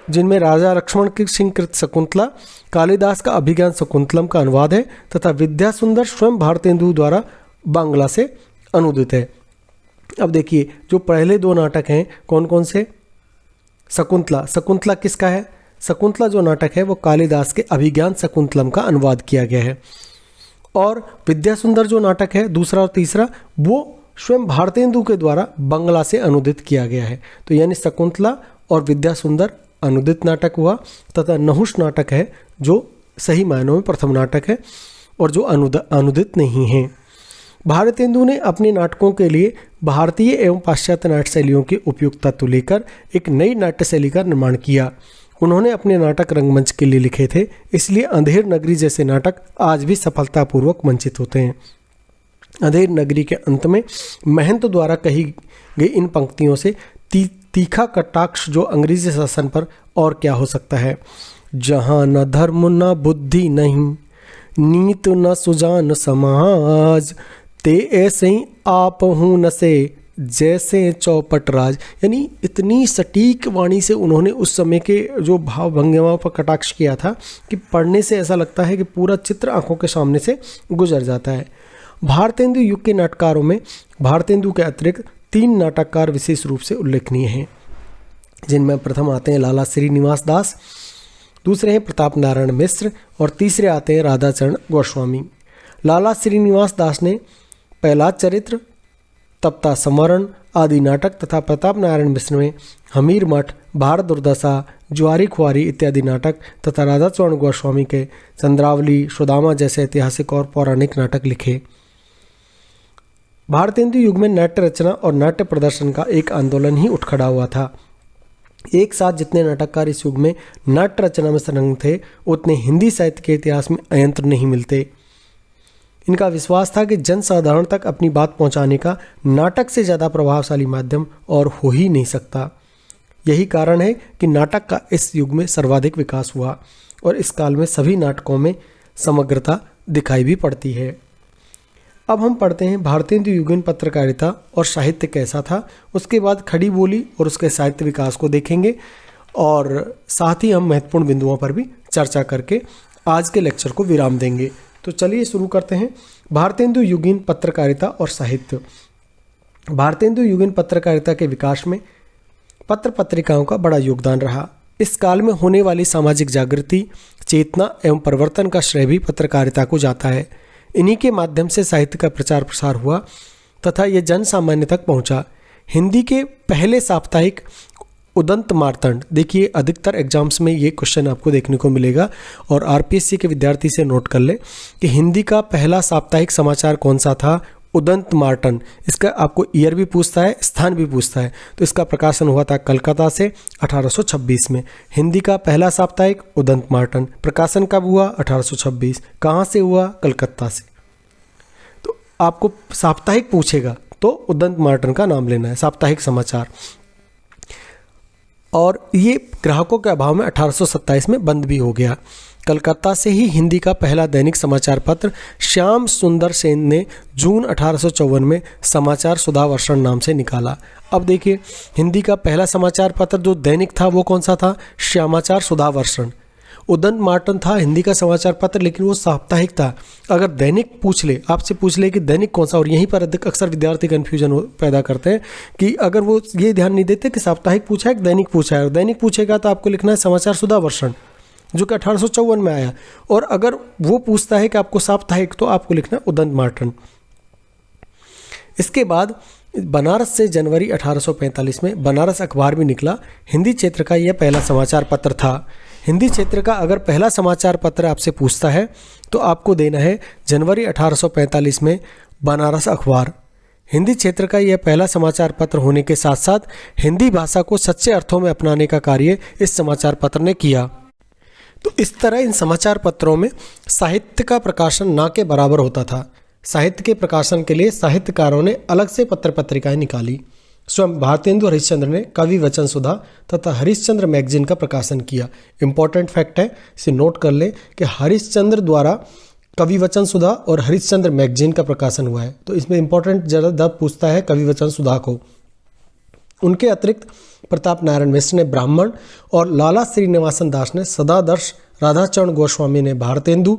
जिनमें राजा लक्ष्मण सिंह कृत शकुंतला कालिदास का अभिज्ञान शकुंतलम का अनुवाद है, तथा विद्या सुंदर स्वयं भारतेंदु द्वारा बांग्ला से अनुदित है। अब देखिए, जो पहले 2 नाटक हैं कौन कौन से। शकुंतला, शकुंतला किसका है? शकुंतला जो नाटक है वो कालिदास के अभिज्ञान शकुंतलम का अनुवाद किया गया है। और विद्या सुंदर जो नाटक है, दूसरा और तीसरा, वो स्वयं भारतेंदु के द्वारा बांग्ला से अनुदित किया गया है। तो यानी शकुंतला और विद्या सुंदर अनुदित नाटक हुआ, तथा नहुष नाटक है जो सही मायनों में प्रथम नाटक है और जो अनुदित नहीं है। भारतेंदु ने अपने नाटकों के लिए भारतीय एवं पाश्चात्य नाट्य शैलियों की उपयुक्तता को लेकर एक नई नाट्य शैली का निर्माण किया। उन्होंने अपने नाटक रंगमंच के लिए लिखे थे, इसलिए अंधेर नगरी जैसे नाटक आज भी सफलतापूर्वक मंचित होते हैं। अंधेर नगरी के अंत में महंत द्वारा कही गई इन पंक्तियों से तीखा कटाक्ष जो अंग्रेजी शासन पर और क्या हो सकता है। जहाँ न धर्म न बुद्धि नहीं, नीत न सुजान समाज, ते ऐसे ही आप हूँ न से जैसे चौपट राज। यानी इतनी सटीक वाणी से उन्होंने उस समय के जो भाव भंगिमाओं पर कटाक्ष किया था कि पढ़ने से ऐसा लगता है कि पूरा चित्र आंखों के सामने से गुजर जाता है। भारतेंदु युग के नाटकारों में भारतेंदु के अतिरिक्त 3 नाटककार विशेष रूप से उल्लेखनीय हैं, जिनमें प्रथम आते हैं लाला श्रीनिवास दास, दूसरे हैं प्रताप नारायण मिश्र और तीसरे आते हैं राधाचरण गोस्वामी। लाला श्रीनिवास दास ने प्रहलाद चरित्र, तप्ता समरण आदि नाटक तथा प्रताप नारायण मिश्र में हमीर मठ, भारत दुर्दशा, ज्वारी खुआरी इत्यादि नाटक तथा राधाचरण गोस्वामी के चंद्रावली, सुदामा जैसे ऐतिहासिक और पौराणिक नाटक लिखे। भारतेंदु युग में नाट्य रचना और नाट्य प्रदर्शन का एक आंदोलन ही उठ खड़ा हुआ था। एक साथ जितने नाटककार इस युग में नाट्य रचना में संलग्न थे, उतने हिंदी साहित्य के इतिहास में अयंत्र नहीं मिलते। इनका विश्वास था कि जनसाधारण तक अपनी बात पहुंचाने का नाटक से ज़्यादा प्रभावशाली माध्यम और हो ही नहीं सकता। यही कारण है कि नाटक का इस युग में सर्वाधिक विकास हुआ और इस काल में सभी नाटकों में समग्रता दिखाई भी पड़ती है। अब हम पढ़ते हैं भारतेंदु युगीन पत्रकारिता और साहित्य कैसा था। उसके बाद खड़ी बोली और उसके साहित्य विकास को देखेंगे और साथ ही हम महत्वपूर्ण बिंदुओं पर भी चर्चा करके आज के लेक्चर को विराम देंगे। तो चलिए शुरू करते हैं। भारतेंदु युगीन पत्रकारिता और साहित्य। भारतेंदु युगीन पत्रकारिता के विकास में पत्र पत्रिकाओं का बड़ा योगदान रहा। इस काल में होने वाली सामाजिक जागृति, चेतना एवं परिवर्तन का श्रेय भी पत्रकारिता को जाता है। इन्हीं के माध्यम से साहित्य का प्रचार प्रसार हुआ तथा यह जन सामान्य तक पहुंचा। हिंदी के पहले साप्ताहिक उदंत मार्तंड, देखिए अधिकतर एग्जाम्स में ये क्वेश्चन आपको देखने को मिलेगा और आरपीएससी के विद्यार्थी से नोट कर ले कि हिंदी का पहला साप्ताहिक समाचार कौन सा था, उदंत मार्तंड। इसका आपको ईयर भी पूछता है, स्थान भी पूछता है। तो इसका प्रकाशन हुआ था कलकत्ता से 1826 में। हिंदी का पहला साप्ताहिक उदंत मार्तंड, प्रकाशन कब हुआ? 1826। कहाँ से हुआ? कलकत्ता से। तो आपको साप्ताहिक पूछेगा तो उदंत मार्तंड का नाम लेना है, साप्ताहिक समाचार। और ये ग्राहकों के अभाव में 1827 में बंद भी हो गया। कलकत्ता से ही हिंदी का पहला दैनिक समाचार पत्र श्याम सुंदर सेन ने जून 1854 में समाचार सुधा वर्षण नाम से निकाला। अब देखिए, हिंदी का पहला समाचार पत्र जो दैनिक था वो कौन सा था? श्यामाचार सुधा वर्षण। उदंत मार्तंड था हिंदी का समाचार पत्र, लेकिन वो साप्ताहिक था। अगर दैनिक पूछ ले, आपसे पूछ ले कि दैनिक कौन सा, और यहीं पर अक्सर विद्यार्थी कन्फ्यूजन पैदा करते हैं कि अगर वो ये ध्यान नहीं देते कि साप्ताहिक पूछा है कि दैनिक पूछा है। और दैनिक पूछेगा तो आपको लिखना है समाचार सुधा वर्षण। जो कि 1854 में आया। और अगर वो पूछता है कि आपको साप्ताहिक, तो आपको लिखना उदंत मार्टन। इसके बाद बनारस से जनवरी 1845 में बनारस अखबार भी निकला। हिंदी क्षेत्र का यह पहला समाचार पत्र था। हिंदी क्षेत्र का अगर पहला समाचार पत्र आपसे पूछता है तो आपको देना है जनवरी 1845 में बनारस अखबार। हिंदी क्षेत्र का यह पहला समाचार पत्र होने के साथ साथ हिंदी भाषा को सच्चे अर्थों में अपनाने का कार्य इस समाचार पत्र ने किया। तो इस तरह इन समाचार पत्रों में साहित्य का प्रकाशन ना के बराबर होता था। साहित्य के प्रकाशन के लिए साहित्यकारों ने अलग से पत्र पत्रिकाएं निकाली। स्वयं भारतेंदु हरिश्चंद्र ने कवि वचन सुधा तथा हरिश्चंद्र मैगजीन का प्रकाशन किया। इंपॉर्टेंट फैक्ट है, इसे नोट कर लें कि हरिश्चंद्र द्वारा कवि वचन सुधा और हरिश्चंद्र मैगजीन का प्रकाशन हुआ है। तो इसमें इंपॉर्टेंट ज़्यादा पूछता है कवि वचन सुधा को। उनके अतिरिक्त प्रताप नारायण मिश्र ने ब्राह्मण और लाला श्रीनिवासन दास ने सदादर्श, राधाचरण गोस्वामी ने भारतेंदु,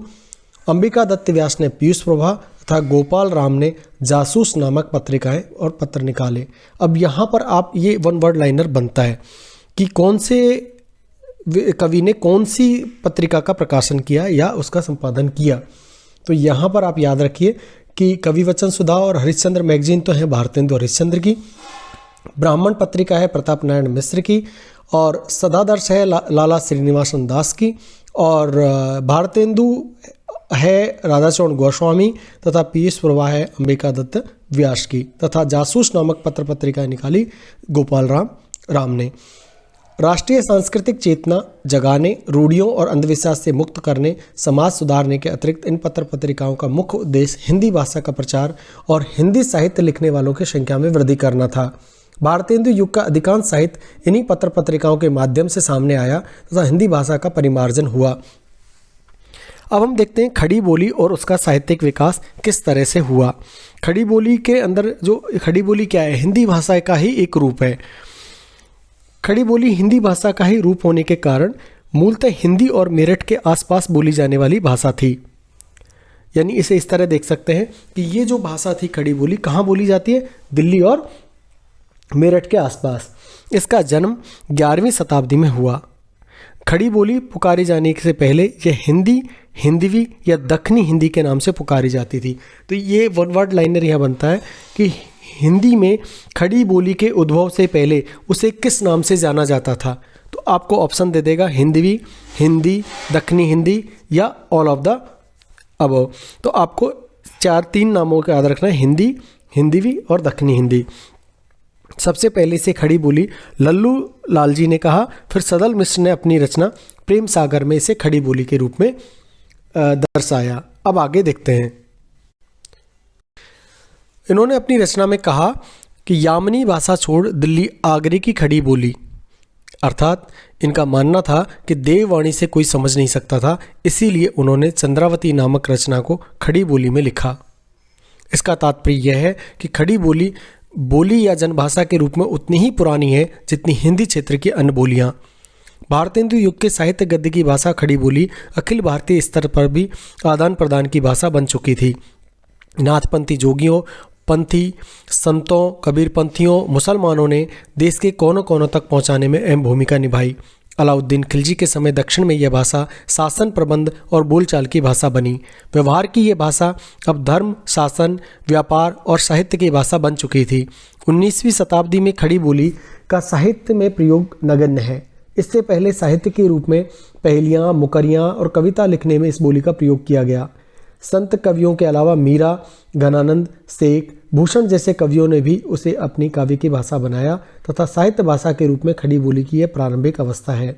अंबिका दत्त व्यास ने पीयूष प्रभा तथा गोपाल राम ने जासूस नामक पत्रिकाएं और पत्र निकाले। अब यहाँ पर आप ये वन वर्ड लाइनर बनता है कि कौन से कवि ने कौन सी पत्रिका का प्रकाशन किया या उसका संपादन किया। तो यहाँ पर आप याद रखिए कि कवि वचन सुधा और हरिश्चंद्र मैगजीन तो है भारतेंदु हरिश्चंद्र की, ब्राह्मण पत्रिका है प्रताप नारायण मिश्र की, और सदादर्श है लाला श्रीनिवासन दास की, और भारतेंदु है राधाचरण गोस्वामी तथा पीयूष प्रभा है अंबिका दत्त व्यास की, तथा जासूस नामक पत्र पत्रिकाएं निकाली गोपाल राम ने। राष्ट्रीय सांस्कृतिक चेतना जगाने, रूढ़ियों और अंधविश्वास से मुक्त करने, समाज सुधारने के अतिरिक्त इन पत्र पत्रिकाओं का मुख्य उद्देश्य हिंदी भाषा का प्रचार और हिंदी साहित्य लिखने वालों की संख्या में वृद्धि करना था। भारतेंदु युग का अधिकांश साहित्य इन्हीं पत्र पत्रिकाओं के माध्यम से सामने आया तथा हिंदी भाषा का परिमार्जन हुआ। अब हम देखते हैं खड़ी बोली और उसका साहित्यिक विकास किस तरह से हुआ। खड़ी बोली के अंदर जो खड़ी बोली क्या है, हिंदी भाषा का ही एक रूप है। खड़ी बोली हिंदी भाषा का ही रूप होने के कारण मूलतः हिंदी और मेरठ के आसपास बोली जाने वाली भाषा थी। यानी इसे इस तरह देख सकते हैं कि ये जो भाषा थी खड़ी बोली कहाँ बोली जाती है, दिल्ली और मेरठ के आसपास। इसका जन्म 11वीं शताब्दी में हुआ। खड़ी बोली पुकारी जाने से पहले यह हिंदी, हिंदवी या दक्षिणी हिंदी के नाम से पुकारी जाती थी। तो ये वन वर्ड लाइनर यह बनता है कि हिंदी में खड़ी बोली के उद्भव से पहले उसे किस नाम से जाना जाता था। तो आपको ऑप्शन दे देगा हिंदवी, हिंदी, दक्षिणी हिंदी या ऑल ऑफ द अबव। तो आपको 3 नामों का याद रखना है, हिंदी, हिंदवी और दक्षिणी हिंदी। सबसे पहले से खड़ी बोली लल्लू लाल जी ने कहा, फिर सदल मिश्र ने अपनी रचना प्रेम सागर में इसे खड़ी बोली के रूप में दर्शाया। अब आगे देखते हैं। इन्होंने अपनी रचना में कहा कि यामिनी भाषा छोड़ दिल्ली आगरे की खड़ी बोली, अर्थात इनका मानना था कि देववाणी से कोई समझ नहीं सकता था, इसीलिए उन्होंने चंद्रावती नामक रचना को खड़ी बोली में लिखा। इसका तात्पर्य यह है कि खड़ी बोली बोली या जनभाषा के रूप में उतनी ही पुरानी है जितनी हिंदी क्षेत्र की अन्य बोलियाँ। भारतेंदु युग के साहित्य गद्य की भाषा खड़ी बोली अखिल भारतीय स्तर पर भी आदान प्रदान की भाषा बन चुकी थी। नाथपंथी जोगियों, पंथी संतों, कबीरपंथियों, मुसलमानों ने देश के कोनों कोनों तक पहुंचाने में अहम भूमिका निभाई। अलाउद्दीन खिलजी के समय दक्षिण में यह भाषा शासन, प्रबंध और बोलचाल की भाषा बनी। व्यवहार की यह भाषा अब धर्म, शासन, व्यापार और साहित्य की भाषा बन चुकी थी। 19वीं शताब्दी में खड़ी बोली का साहित्य में प्रयोग नगण्य है। इससे पहले साहित्य के रूप में पहेलियाँ, मुकरियाँ और कविता लिखने में इस बोली का प्रयोग किया गया। संत कवियों के अलावा मीरा, घनानंद, शेख, भूषण जैसे कवियों ने भी उसे अपनी काव्य की भाषा बनाया तथा साहित्य भाषा के रूप में खड़ी बोली की यह प्रारंभिक अवस्था है।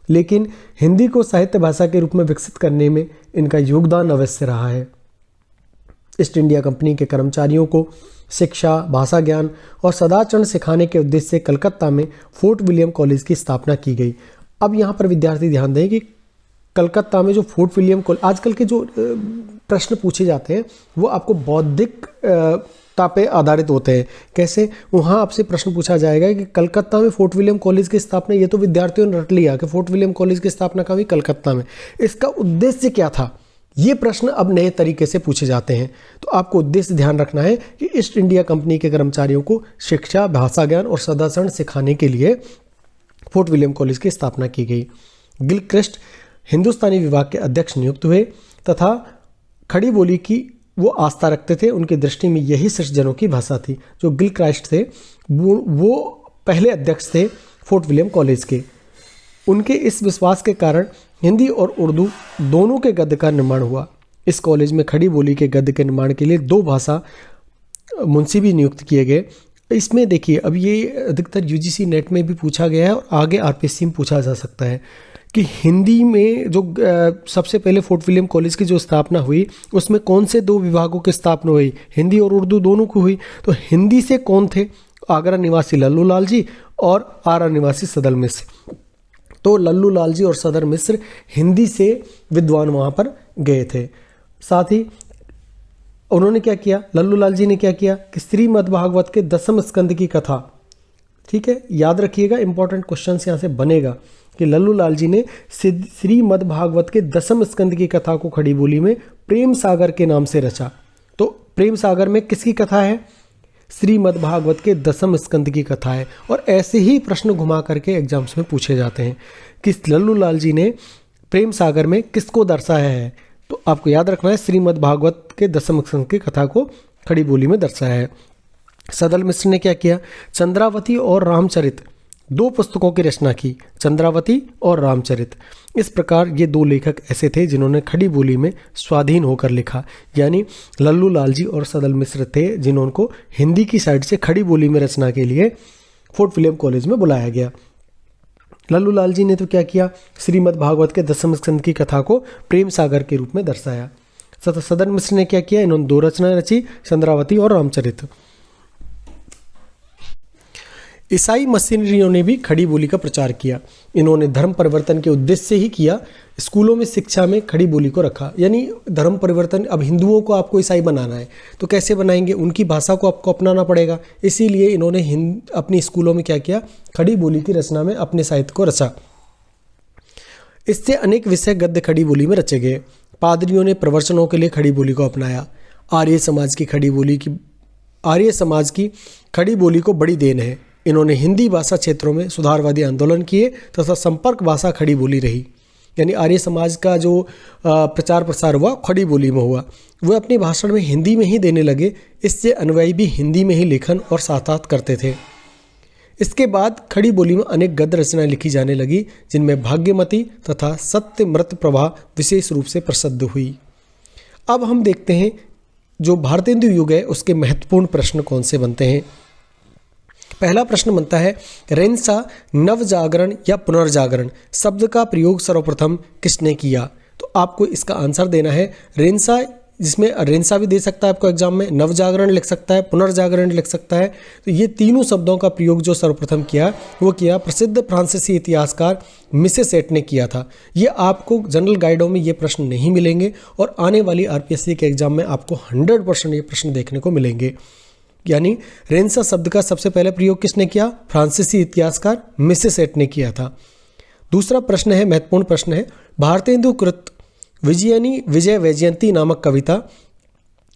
लेकिन हिंदी को साहित्य भाषा के रूप में विकसित करने में इनका योगदान अवश्य रहा है। ईस्ट इंडिया कंपनी के कर्मचारियों को शिक्षा, भाषा ज्ञान और सदाचरण सिखाने के उद्देश्य से कलकत्ता में फोर्ट विलियम कॉलेज की स्थापना की गई। अब यहाँ पर विद्यार्थी ध्यान दें कि कलकत्ता में जो फोर्ट विलियम कॉलेज, आजकल के जो प्रश्न पूछे जाते हैं वो आपको बौद्धिकता पे आधारित होते हैं। कैसे? वहाँ आपसे प्रश्न पूछा जाएगा कि कलकत्ता में फोर्ट विलियम कॉलेज की स्थापना, ये तो विद्यार्थियों ने रट लिया कि फोर्ट विलियम कॉलेज की स्थापना कहाँ हुई, कलकत्ता में। इसका उद्देश्य क्या था? ये प्रश्न अब नए तरीके से पूछे जाते हैं। तो आपको उद्देश्य ध्यान रखना है कि ईस्ट इंडिया कंपनी के कर्मचारियों को शिक्षा, भाषा ज्ञान और सदाचरण सिखाने के लिए फोर्ट विलियम कॉलेज की स्थापना की गई। गिलक्रिस्ट हिंदुस्तानी विभाग के अध्यक्ष नियुक्त हुए तथा खड़ी बोली की वो आस्था रखते थे। उनकी दृष्टि में यही सृष्टजनों की भाषा थी। जो गिलक्राइस्ट थे वो पहले अध्यक्ष थे फोर्ट विलियम कॉलेज के। उनके इस विश्वास के कारण हिंदी और उर्दू दोनों के गद्य का निर्माण हुआ। इस कॉलेज में खड़ी बोली के गद्य के निर्माण के लिए 2 भाषा मुंशी भी नियुक्त किए गए। इसमें देखिए, अब ये अधिकतर यूजीसी नेट में भी पूछा गया है और आगे आरपीएससी में पूछा जा सकता है कि हिंदी में जो सबसे पहले फोर्ट विलियम कॉलेज की जो स्थापना हुई उसमें कौन से 2 विभागों की स्थापना हुई, हिंदी और उर्दू दोनों की हुई। तो हिंदी से कौन थे? आगरा निवासी लल्लू लाल जी और आरा निवासी सदर मिश्र। तो लल्लू लाल जी और सदर मिश्र हिंदी से विद्वान वहाँ पर गए थे। साथ ही उन्होंने क्या किया, लल्लू लाल जी ने क्या किया कि श्रीमद् भागवत के 10वें स्कंद की कथा, ठीक है, याद रखिएगा, इंपॉर्टेंट क्वेश्चन यहाँ से बनेगा कि लल्लू लाल जी ने श्रीमद् भागवत के 10वें स्कंद की कथा को खड़ी बोली में प्रेम सागर के नाम से रचा। तो प्रेम सागर में किसकी कथा है? श्रीमद् भागवत के 10वें स्कंद की कथा है। और ऐसे ही प्रश्न घुमा करके एग्जाम्स में पूछे जाते हैं कि लल्लू लाल जी ने प्रेम सागर में किसको दर्शाया है। तो आपको याद रखना है श्रीमद् भागवत के 10वें स्कंद की कथा को खड़ी बोली में दर्शाया है। सदर मिश्र ने क्या किया? चंद्रावती और रामचरित 2 पुस्तकों की रचना की, चंद्रावती और रामचरित। इस प्रकार ये 2 लेखक ऐसे थे जिन्होंने खड़ी बोली में स्वाधीन होकर लिखा। यानी लल्लू लाल जी और सदर मिश्र थे जिन्होंने हिंदी की साइड से खड़ी बोली में रचना के लिए फोर्ट विलियम कॉलेज में बुलाया गया। लल्लू लाल जी ने तो क्या किया? श्रीमद् भागवत के 10वें स्कंद की कथा को प्रेम सागर के रूप में दर्शाया। सदर मिश्र ने क्या किया? इन्होंने 2 रचनाएं रची, चंद्रावती और रामचरित। ईसाई मशीनरियों ने भी खड़ी बोली का प्रचार किया। इन्होंने धर्म परिवर्तन के उद्देश्य से ही किया। स्कूलों में शिक्षा में खड़ी बोली को रखा। यानी धर्म परिवर्तन, अब हिंदुओं को आपको ईसाई बनाना है तो कैसे बनाएंगे? उनकी भाषा को आपको अपनाना पड़ेगा। इसीलिए इन्होंने अपनी स्कूलों में क्या किया? खड़ी बोली की रचना में अपने साहित्य को रचा। इससे अनेक विषय गद्य खड़ी बोली में रचे गए। पादरियों ने प्रवचनों के लिए खड़ी बोली को अपनाया। आर्य समाज की खड़ी बोली को बड़ी देन है। इन्होंने हिंदी भाषा क्षेत्रों में सुधारवादी आंदोलन किए तथा संपर्क भाषा खड़ी बोली रही। यानी आर्य समाज का जो प्रचार प्रसार हुआ खड़ी बोली में हुआ, वो अपने भाषण में हिंदी में ही देने लगे। इससे अनुयायी भी हिंदी में ही लेखन और साक्षात करते थे। इसके बाद खड़ी बोली में अनेक गद्य रचनाएं लिखी जाने लगी जिनमें भाग्यमती तथा सत्यमृत प्रभा विशेष रूप से प्रसिद्ध हुई। अब हम देखते हैं जो भारतेंदु युग है उसके महत्वपूर्ण प्रश्न कौन से बनते हैं। पहला प्रश्न बनता है, रेनेसां नवजागरण या पुनर्जागरण शब्द का प्रयोग सर्वप्रथम किसने किया? तो आपको इसका आंसर देना है रेनेसां, जिसमें रेनेसां भी दे सकता है आपको एग्जाम में, नवजागरण लिख सकता है, पुनर्जागरण लिख सकता है। तो ये तीनों शब्दों का प्रयोग जो सर्वप्रथम किया वो किया प्रसिद्ध फ्रांसीसी इतिहासकार मिसेसेट ने किया था। ये आपको जनरल गाइडों में ये प्रश्न नहीं मिलेंगे और आने वाली आरपीएससी के एग्जाम में आपको 100% ये प्रश्न देखने को मिलेंगे। यानी रेनेसां शब्द का सबसे पहले प्रयोग किसने किया? फ्रांसीसी इतिहासकार मिसेसेट ने किया था। दूसरा प्रश्न है, महत्वपूर्ण प्रश्न है, भारतेंदु कृत विजयनी विजय वैजयंती नामक कविता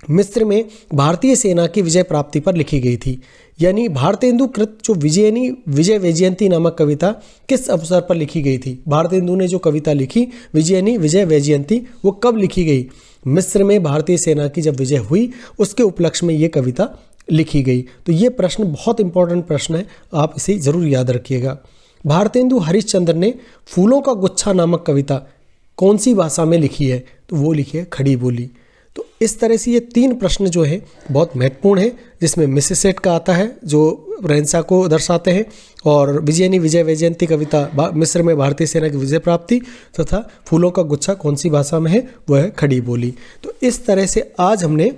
मिस्र में भारतीय सेना की विजय प्राप्ति पर लिखी गई थी। यानी भारतेंदु कृत जो विजयनी विजय वैजयंती नामक कविता किस अवसर पर लिखी गई थी? भारतेंदु ने जो कविता लिखी विजयनी विजय वैजयंती, वो कब लिखी गई? मिस्र में भारतीय सेना की जब विजय हुई उसके उपलक्ष्य में ये कविता लिखी गई। तो ये प्रश्न बहुत इंपॉर्टेंट प्रश्न है, आप इसे जरूर याद रखिएगा। भारतेंदु हरिश्चंद्र ने फूलों का गुच्छा नामक कविता कौन सी भाषा में लिखी है? तो वो लिखी है खड़ी बोली। तो इस तरह से ये 3 प्रश्न जो है बहुत महत्वपूर्ण है, जिसमें मिसेसेट का आता है जो रेनेसां को दर्शाते हैं, और विजयनी विजय वैजयंती कविता मिस्र में भारतीय सेना की विजय प्राप्ति, तथा फूलों का गुच्छा कौन सी भाषा में है? वह है खड़ी बोली। तो इस तरह से आज हमने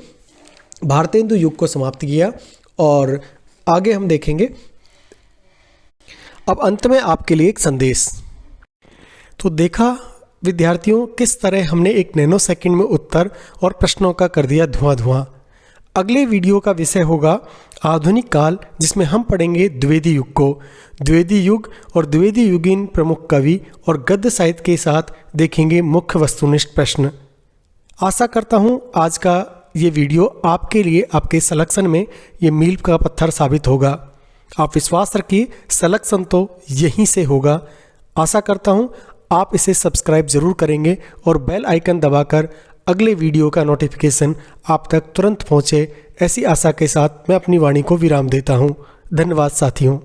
भारतेंदु युग को समाप्त किया और आगे हम देखेंगे। अब अंत में आपके लिए एक संदेश। तो देखा विद्यार्थियों किस तरह हमने एक नैनो सेकंड में उत्तर और प्रश्नों का कर दिया धुआं। अगले वीडियो का विषय होगा आधुनिक काल, जिसमें हम पढ़ेंगे द्विवेदी युग को। द्विवेदी युग और द्विवेदी युगीन प्रमुख कवि और गद्य साहित्य के साथ देखेंगे मुख्य वस्तुनिष्ठ प्रश्न। आशा करता हूँ आज का ये वीडियो आपके लिए आपके सिलेक्शन में ये मील का पत्थर साबित होगा। आप विश्वास रखिए, सिलेक्शन तो यहीं से होगा। आशा करता हूँ आप इसे सब्सक्राइब जरूर करेंगे और बेल आइकन दबाकर अगले वीडियो का नोटिफिकेशन आप तक तुरंत पहुंचे, ऐसी आशा के साथ मैं अपनी वाणी को विराम देता हूं। धन्यवाद साथियों।